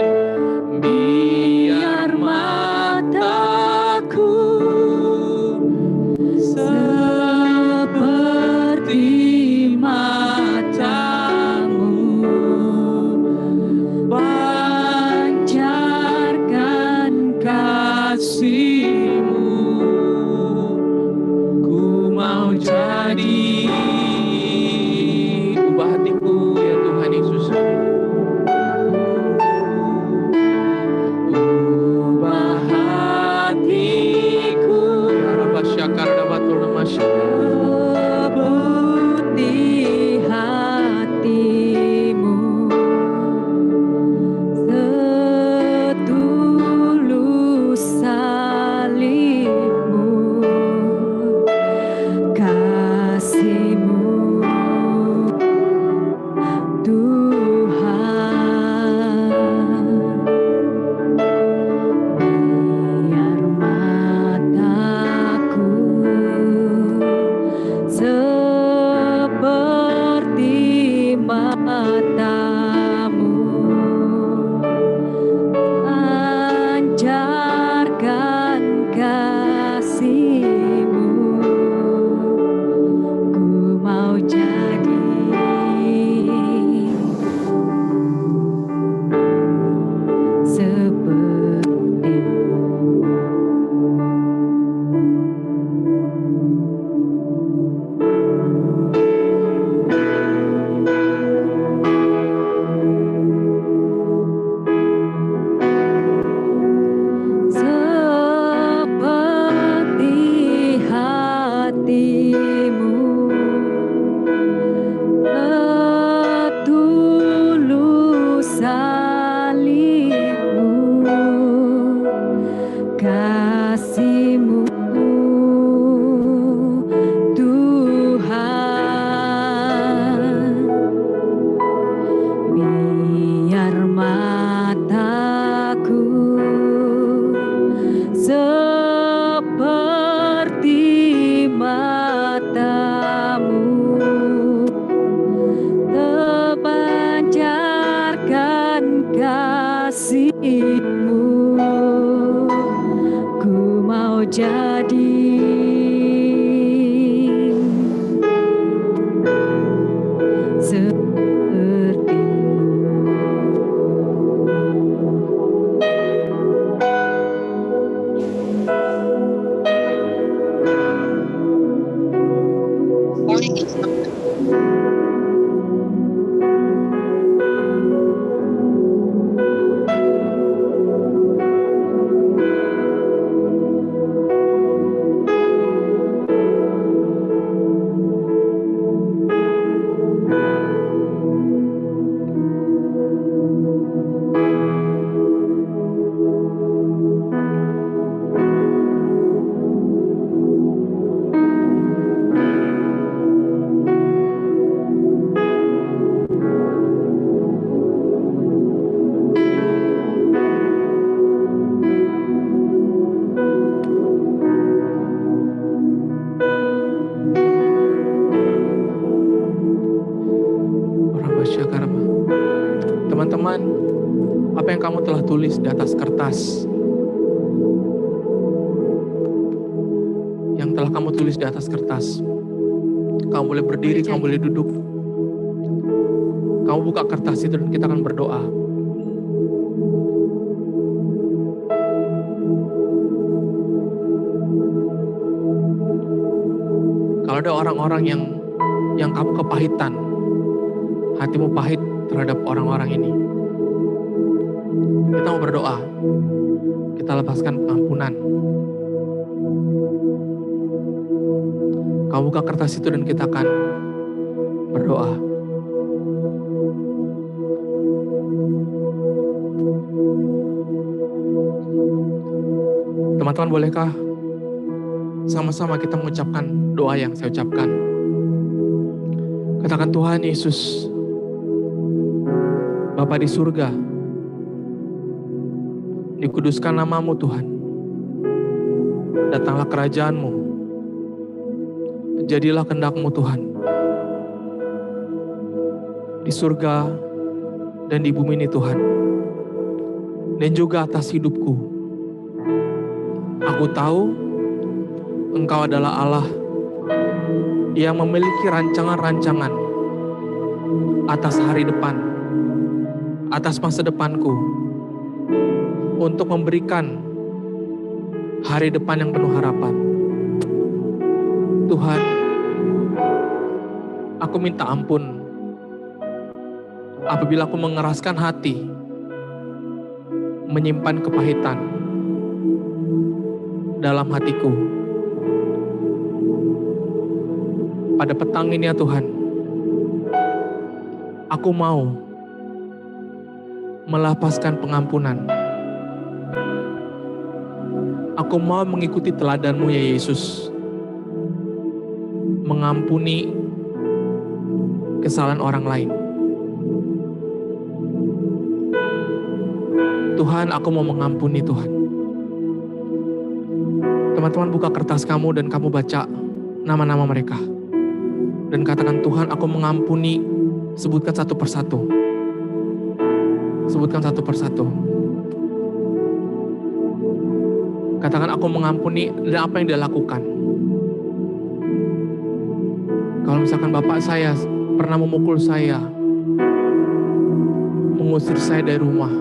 biar mataku seperti matamu, pancarkan kasihmu. Ku mau jadi, ubah hatiku ya Tuhan Yesus. Ubah hatiku, syakar dapat nama seputih hatimu, setulus salibmu, kasihmu Tuhan. Biar mataku seperti matamu, pancarkan kasihmu. Ku mau jadi seperti hatimu, setulus salibmu, kasihmu Tuhan. Biar mataku seperti matamu, terpancarkan kasihmu. Ku mau jadi sepertimu. apa yang kamu telah tulis di atas kertas, yang telah kamu tulis di atas kertas. Kamu boleh berdiri, kamu boleh duduk. Kamu buka kertas itu dan kita akan berdoa. Kalau ada orang-orang yang kamu kepahitan, hatimu pahit terhadap orang-orang ini, kita mau berdoa. Kita lepaskan pengampunan. Kamu buka kertas itu dan kita akan berdoa. Teman-teman, bolehkah sama-sama kita mengucapkan doa yang saya ucapkan? Katakan, Tuhan Yesus, Bapa di surga, dikuduskan namamu Tuhan. Datanglah kerajaanmu. Jadilah kehendak-Mu Tuhan. Di surga dan di bumi ini Tuhan. Dan juga atas hidupku. Aku tahu Engkau adalah Allah yang memiliki rancangan-rancangan atas hari depan, atas masa depanku, untuk memberikan hari depan yang penuh harapan. Tuhan, aku minta ampun apabila aku mengeraskan hati, menyimpan kepahitan dalam hatiku. Pada petang ini ya Tuhan, aku mau melepaskan pengampunan. Aku mau mengikuti teladan-Mu ya Yesus. Mengampuni kesalahan orang lain. Tuhan, aku mau mengampuni Tuhan. Teman-teman, buka kertas kamu dan kamu baca nama-nama mereka. Dan katakan, Tuhan, aku mengampuni. Sebutkan satu persatu. Sebutkan satu persatu. Katakan, aku mengampuni dan apa yang dia lakukan. Kalau misalkan bapak saya pernah memukul saya, mengusir saya dari rumah,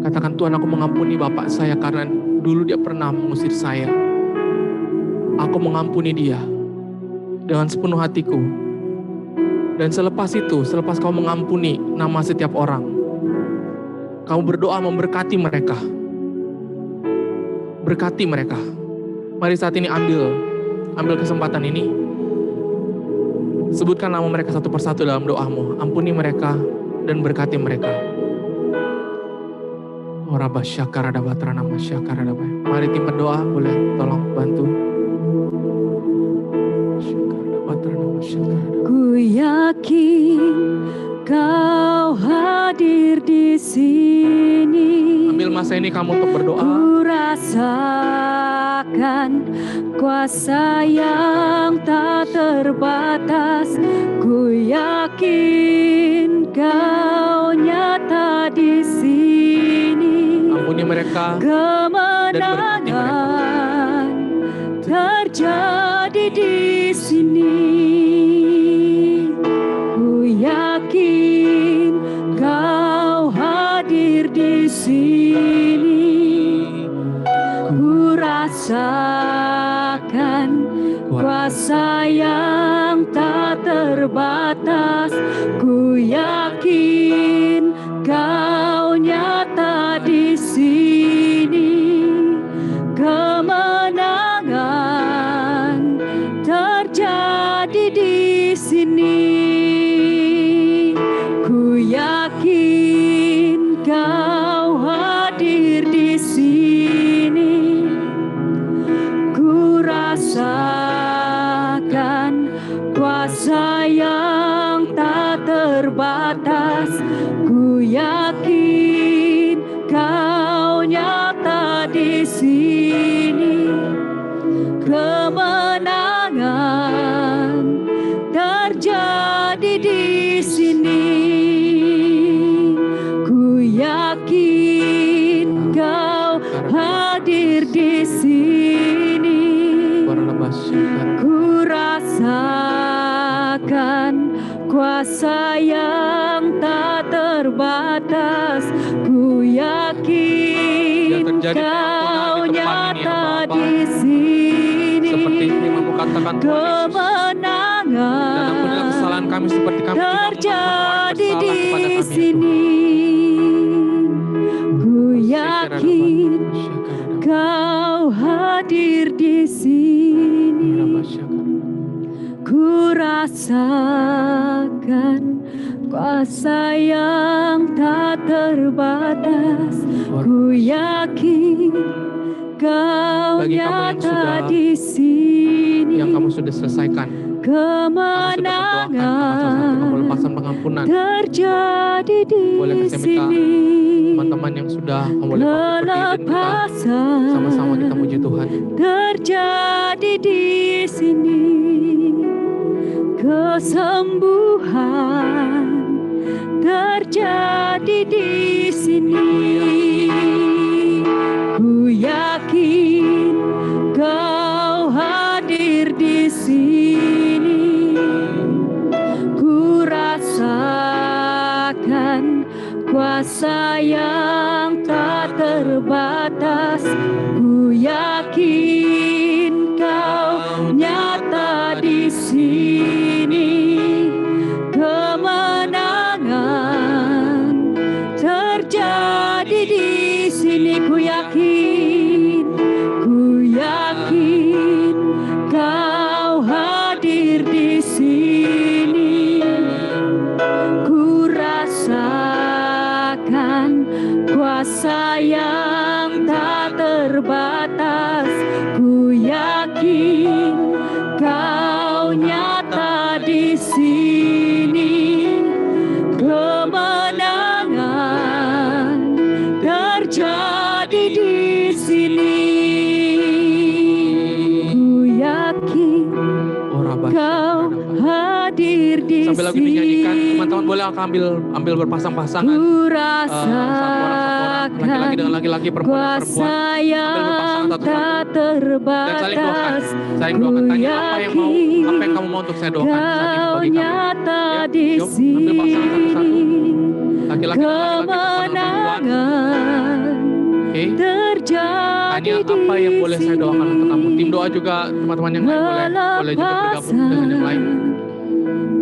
katakan, Tuhan, aku mengampuni bapak saya karena dulu dia pernah mengusir saya. Aku mengampuni dia dengan sepenuh hatiku. Dan selepas itu, selepas kau mengampuni nama setiap orang, kamu berdoa memberkati mereka. Berkati mereka. Mari saat ini ambil kesempatan ini. Sebutkan nama mereka satu persatu dalam doamu. Ampuni mereka dan berkati mereka. Mari tim berdoa, boleh tolong bantu. Ku yakin Kau hadir di sini. Ambil masa ini kamu untuk berdoa. Ku rasakan kuasa yang tak terbatas. Ku yakin Kau nyata di sini. Ampuni mereka dan berkati mereka. Kemenangan terjadi di sini. Ku yakin Kau hadir di sini. Ku rasakan kuasa yang tak terbatas. Ku yakin Kau nyata di sini. Kemenangan terjadi di sini. Ku yakin Kau hadir di sini. Ku rasakan kuasa yang tak terbatas. Ku yakin Kau nyata di sini. Kemenangan terjadi di sini. Ku hadir di sini. Ku rasakan kuasa yang tak terbatas. Ku yakin Kau nyata di sini. Seperti firman-Mu katakan, Tuhan Yesus, Kemenangan dan ampunilah kesalahan kami seperti kami juga terjadi bersalah di kepada kami. sini. Ku yakin Kau hadir di sini. Ku rasakan kuasa yang tak terbatas. Ku yakin Kau Bagi kamu yang nyata sudah- di sini. Yang kamu sudah selesaikan, kamu sudah berdoakan tentang salah satu pelepasan pengampunan. Terjadi di Boleh saya minta sini. teman-teman yang sudah boleh berdiri dan kita sama-sama kita muji Tuhan. Terjadi di sini. Kesembuhan terjadi di sini. Ku yakin Kau hadir di sini. Ku rasakan kuasa yang tak terbatas. Ku yakin Kau nyata di sini. Kemenangan terjadi di sini. Ku yakin Kau hadir di sini. Ku rasakan kuasa yang tak terbatas. Ku yakin Kau nyata di sini. Kemenangan terjadi di sini. Ku yakin Kau hadir di Sambil lagi sini. dinyanyikan, teman-teman boleh ambil berpasang-pasangan. Ku Satu orang, laki-laki dengan laki-laki, perempuan dengan perempuan. kuasa yang satu-satu. tak Dan saling doakan. terbatas. Saling doakan. Tanya apa yang kamu mau untuk saya doakan saat ini Kau bagi kamu. nyata Ya, di yuk, ambil pasangan satu-satu. sini. Laki-laki dengan laki-laki, perempuan dengan perempuan. Kemenangan Oke. terjadi Tanya apa yang boleh saya doakan untuk kamu. Tim doa juga, teman-teman yang lain boleh juga bergabung dengan yang lain.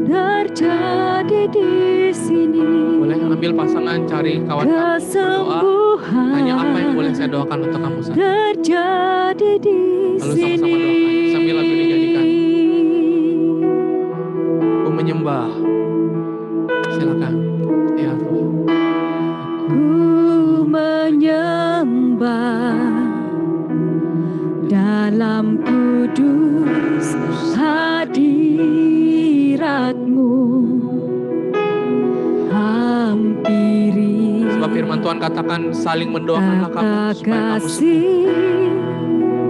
Terjadi di sini. Boleh ambil pasangan, cari kawan kamu, berdoa. Kesembuhan Tanya apa yang boleh saya doakan untuk kamu saat ini. terjadi di Lalu sini. sama-sama doakan sambil lagu dinyanyikan. Ku menyembah. Silakan. Ya Tuhan. Ku menyembah dalam kudus hadirat-Mu. Hampiri Sebab firman Tuhan katakan saling mendoakanlah kamu kata supaya kamu sembuh. kasih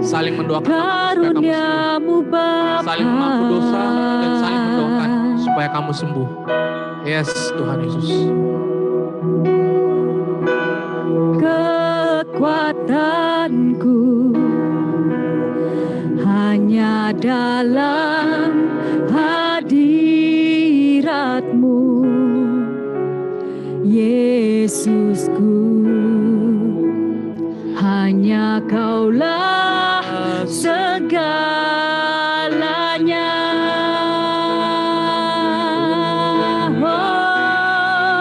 Saling mendoakanlah kamu supaya kamu sembuh. karuniamu Bapa. Saling mengaku dosa dan saling mendoakan supaya kamu sembuh. Yes, Tuhan Yesus. Kekuatanku hanya dalam hadirat-Mu, Yesusku. Hanya Kaulah segalanya.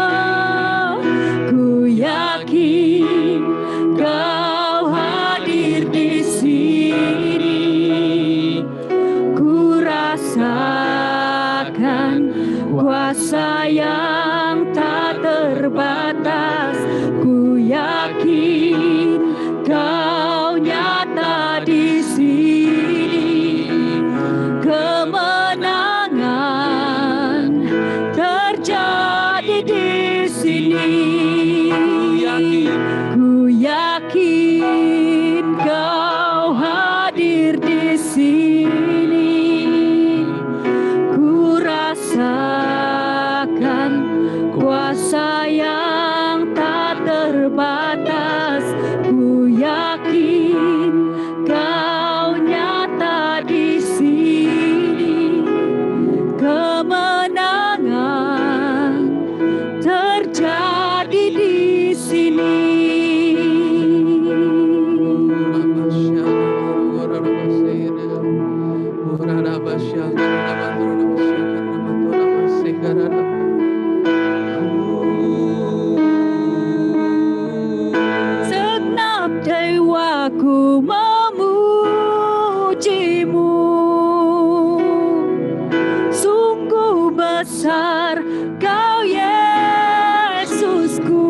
Oh, ku yakin Kau hadir di sini. Ku rasakan kuasa yang tak terbatas. Ku yakin Kau nyata di sini. aku memujimu. Sungguh besar Kau Yesusku,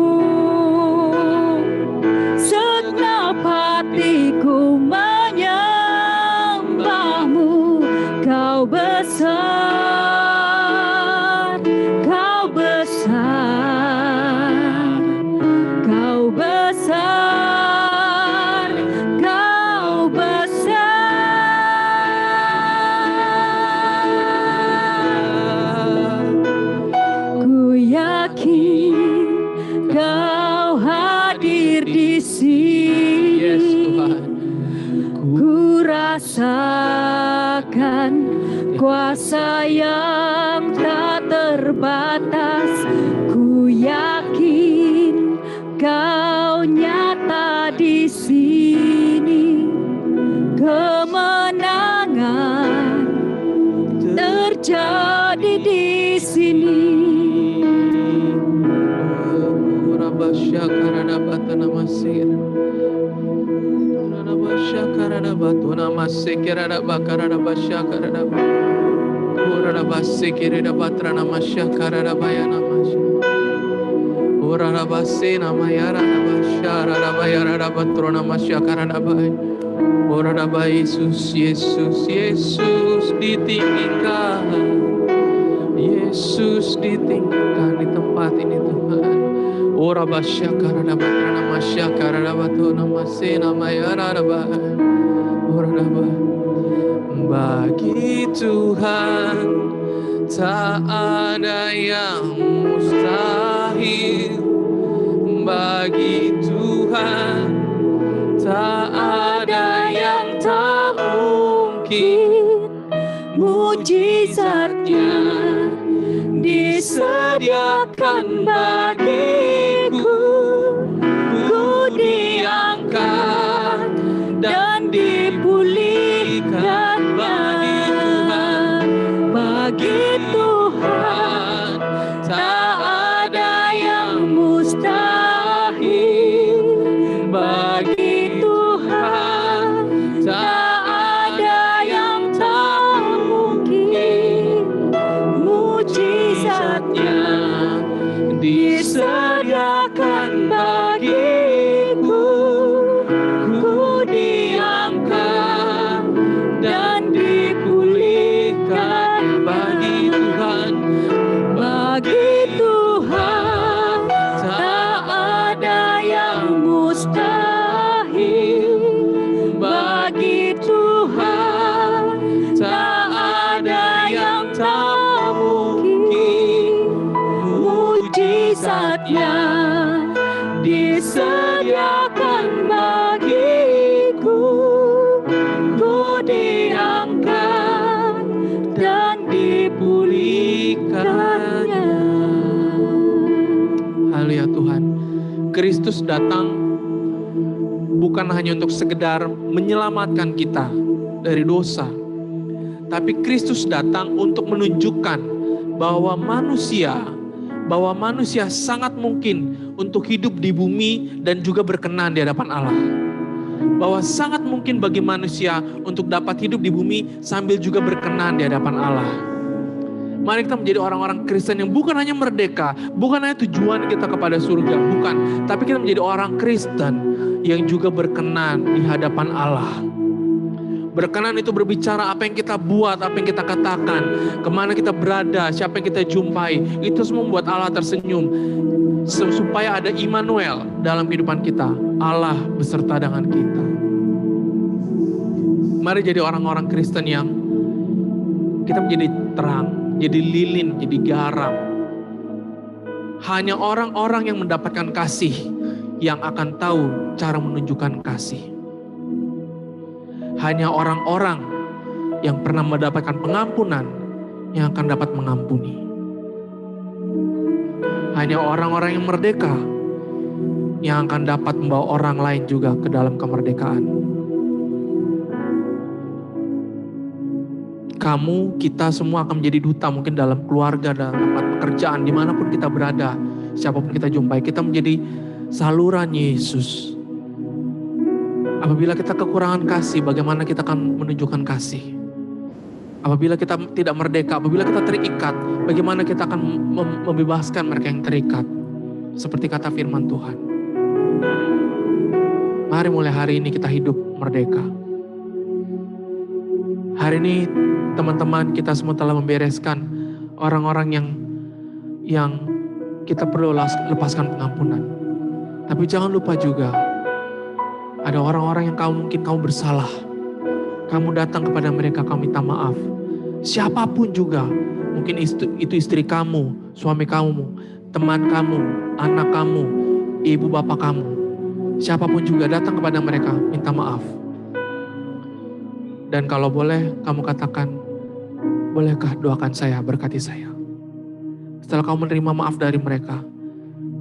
segenap hatiku menyembahmu. Kau besar, Kau besar, Kau besar, Kau besar. Ku yakin Kau hadir di sini. Yes Tuhan. Ku rasakan kuasa yang tak terbatas. Ku yakin Kau nyata di sini. Kemenangan terjadi di sini. Yesus, Yesus, Yesus ditinggikan. Yesus ditinggikan di tempat ini Tuhan. Ora basyakara batrana masyakara batuna masena mayara ba. Ora ba. Bagi Tuhan tak ada yang mustahil. Bagi Tuhan tak ada yang tak mungkin. Mujizatnya disediakan bagiku. Ku diangkat dan dipulihkan bagi Tuhan. Tak ada yang mustahil. Bagi Tuhan tak ada yang tak mungkin. Mujizatnya disediakan bagiku. Ku diangkat dan dipulihkan bagi Tuhan. Bagi Tuhan tak ada yang mustahil. Bagi Tuhan tak ada yang tak mungkin. Mujizatnya disediakan bagiku. Ku diangkat dan dipulihkannya. Haleluya Tuhan. Kristus datang bukan hanya untuk sekedar menyelamatkan kita dari dosa, tapi Kristus datang untuk menunjukkan bahwa manusia sangat mungkin untuk hidup di bumi dan juga berkenan di hadapan Allah. Bahwa sangat mungkin bagi manusia untuk dapat hidup di bumi sambil juga berkenan di hadapan Allah. Mari kita menjadi orang-orang Kristen yang bukan hanya merdeka, bukan hanya tujuan kita kepada surga, bukan. Tapi kita menjadi orang Kristen yang juga berkenan di hadapan Allah. Berkenan itu berbicara apa yang kita buat, apa yang kita katakan, kemana kita berada, siapa yang kita jumpai. Itu semua membuat Allah tersenyum. Supaya ada Immanuel dalam kehidupan kita. Allah beserta dengan kita. Mari jadi orang-orang Kristen yang kita menjadi terang, jadi lilin, jadi garam. Hanya orang-orang yang mendapatkan kasih yang akan tahu cara menunjukkan kasih. Hanya orang-orang yang pernah mendapatkan pengampunan yang akan dapat mengampuni. Hanya orang-orang yang merdeka yang akan dapat membawa orang lain juga ke dalam kemerdekaan. Kamu, kita semua akan menjadi duta mungkin dalam keluarga, dalam tempat pekerjaan, dimanapun kita berada, siapapun kita jumpai, kita menjadi saluran Yesus. Apabila kita kekurangan kasih, bagaimana kita akan menunjukkan kasih? Apabila kita tidak merdeka, apabila kita terikat, bagaimana kita akan membebaskan mereka yang terikat? Seperti kata firman Tuhan. Mari mulai hari ini kita hidup merdeka. Hari ini teman-teman kita semua telah membereskan orang-orang yang kita perlu lepaskan pengampunan. Tapi jangan lupa juga, ada orang-orang yang mungkin kamu bersalah. Kamu datang kepada mereka, kamu minta maaf. Siapapun juga, mungkin itu istri kamu, suami kamu, teman kamu, anak kamu, ibu bapak kamu. Siapapun juga datang kepada mereka, minta maaf. Dan kalau boleh, kamu katakan, bolehkah doakan saya, berkati saya. Setelah kamu menerima maaf dari mereka,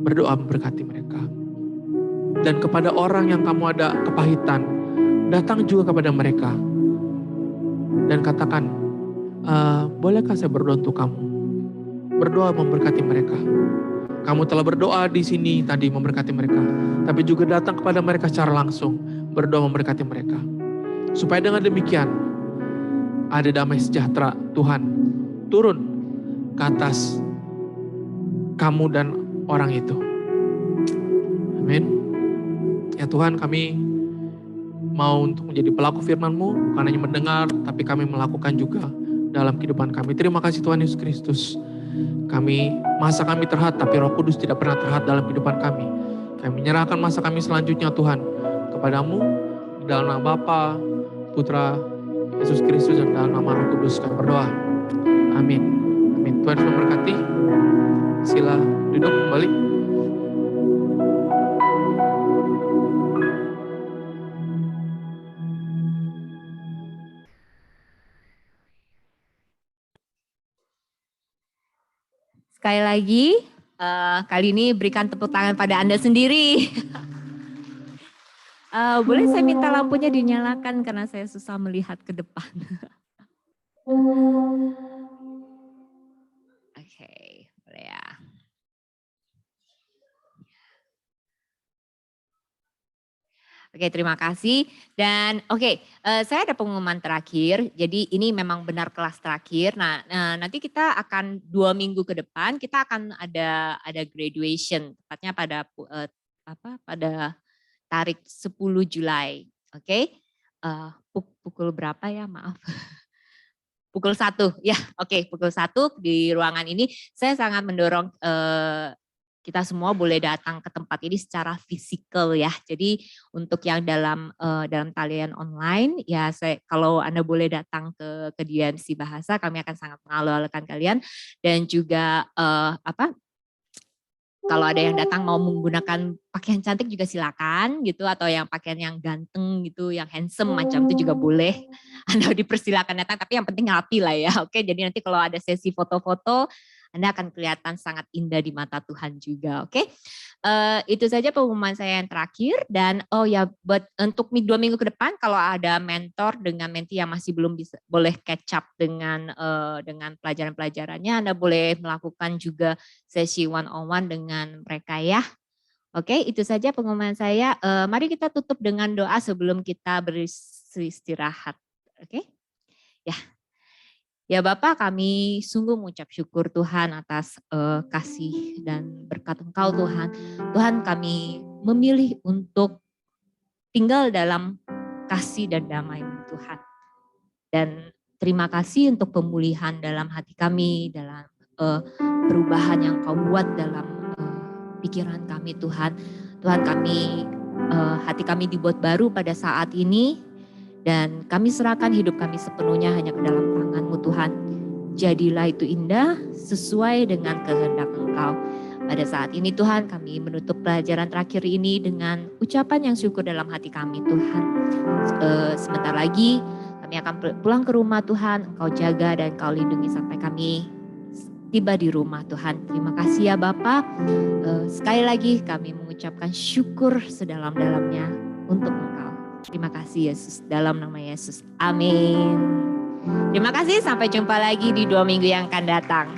berdoa memberkati mereka. Dan kepada orang yang kamu ada kepahitan, datang juga kepada mereka. Dan katakan, bolehkah saya berdoa untuk kamu? Berdoa memberkati mereka. Kamu telah berdoa di sini tadi memberkati mereka. Tapi juga datang kepada mereka secara langsung. Berdoa memberkati mereka. Supaya dengan demikian, ada damai sejahtera Tuhan turun ke atas kamu dan orang itu. Amin. Ya Tuhan, kami mau untuk menjadi pelaku firman-Mu, bukan hanya mendengar, tapi kami melakukan juga dalam kehidupan kami. Terima kasih Tuhan Yesus Kristus. Masa kami terhad, tapi Roh Kudus tidak pernah terhad dalam kehidupan kami. Kami menyerahkan masa kami selanjutnya Tuhan, kepadamu, dalam nama Bapa, Putra, Yesus Kristus, dan dalam nama Roh Kudus kami berdoa. Amin. Amin. Tuhan memberkati. Sila duduk kembali. Sekali lagi, kali ini berikan tepuk tangan pada Anda sendiri. Boleh saya minta lampunya dinyalakan karena saya susah melihat ke depan. Oke, boleh ya. Oke, terima kasih. Dan saya ada pengumuman terakhir. Jadi ini memang benar kelas terakhir. Nah, nanti kita akan 2 minggu ke depan kita akan ada graduation, tepatnya pada tarik 10 Julai. Oke. Pukul berapa ya? Maaf. Pukul 1. Ya, oke, pukul 1 di ruangan ini. Saya sangat mendorong kita semua boleh datang ke tempat ini secara fisikal ya. Jadi untuk yang dalam talian online ya, kalau Anda boleh datang ke DMC Bahasa, kami akan sangat mengalokan kalian. Dan juga kalau ada yang datang mau menggunakan pakaian cantik juga silakan gitu, atau yang pakaian yang ganteng gitu, yang handsome macam itu juga boleh. Anda dipersilakan datang, tapi yang penting rapi lah ya. Oke, jadi nanti kalau ada sesi foto-foto, Anda akan kelihatan sangat indah di mata Tuhan juga. Oke, itu saja pengumuman saya yang terakhir. Dan untuk 2 minggu ke depan, kalau ada mentor dengan menti yang masih belum boleh catch up dengan pelajaran-pelajarannya, Anda boleh melakukan juga sesi one-on-one dengan mereka ya. Oke, itu saja pengumuman saya. Mari kita tutup dengan doa sebelum kita beristirahat. Oke, ya. Ya Bapak, kami sungguh mengucap syukur Tuhan atas kasih dan berkat Engkau Tuhan. Tuhan, kami memilih untuk tinggal dalam kasih dan damai Tuhan. Dan terima kasih untuk pemulihan dalam hati kami, dalam perubahan yang Kau buat dalam pikiran kami Tuhan. Tuhan, hati kami dibuat baru pada saat ini. Dan kami serahkan hidup kami sepenuhnya hanya ke dalam tangan-Mu Tuhan. Jadilah itu indah sesuai dengan kehendak Engkau. Pada saat ini Tuhan, kami menutup pelajaran terakhir ini dengan ucapan yang syukur dalam hati kami Tuhan. Sebentar lagi kami akan pulang ke rumah Tuhan. Engkau jaga dan Engkau lindungi sampai kami tiba di rumah Tuhan. Terima kasih ya Bapa. Sekali lagi kami mengucapkan syukur sedalam-dalamnya untuk Engkau. Terima kasih Yesus, dalam nama Yesus. Amin. Terima kasih, sampai jumpa lagi di 2 minggu yang akan datang.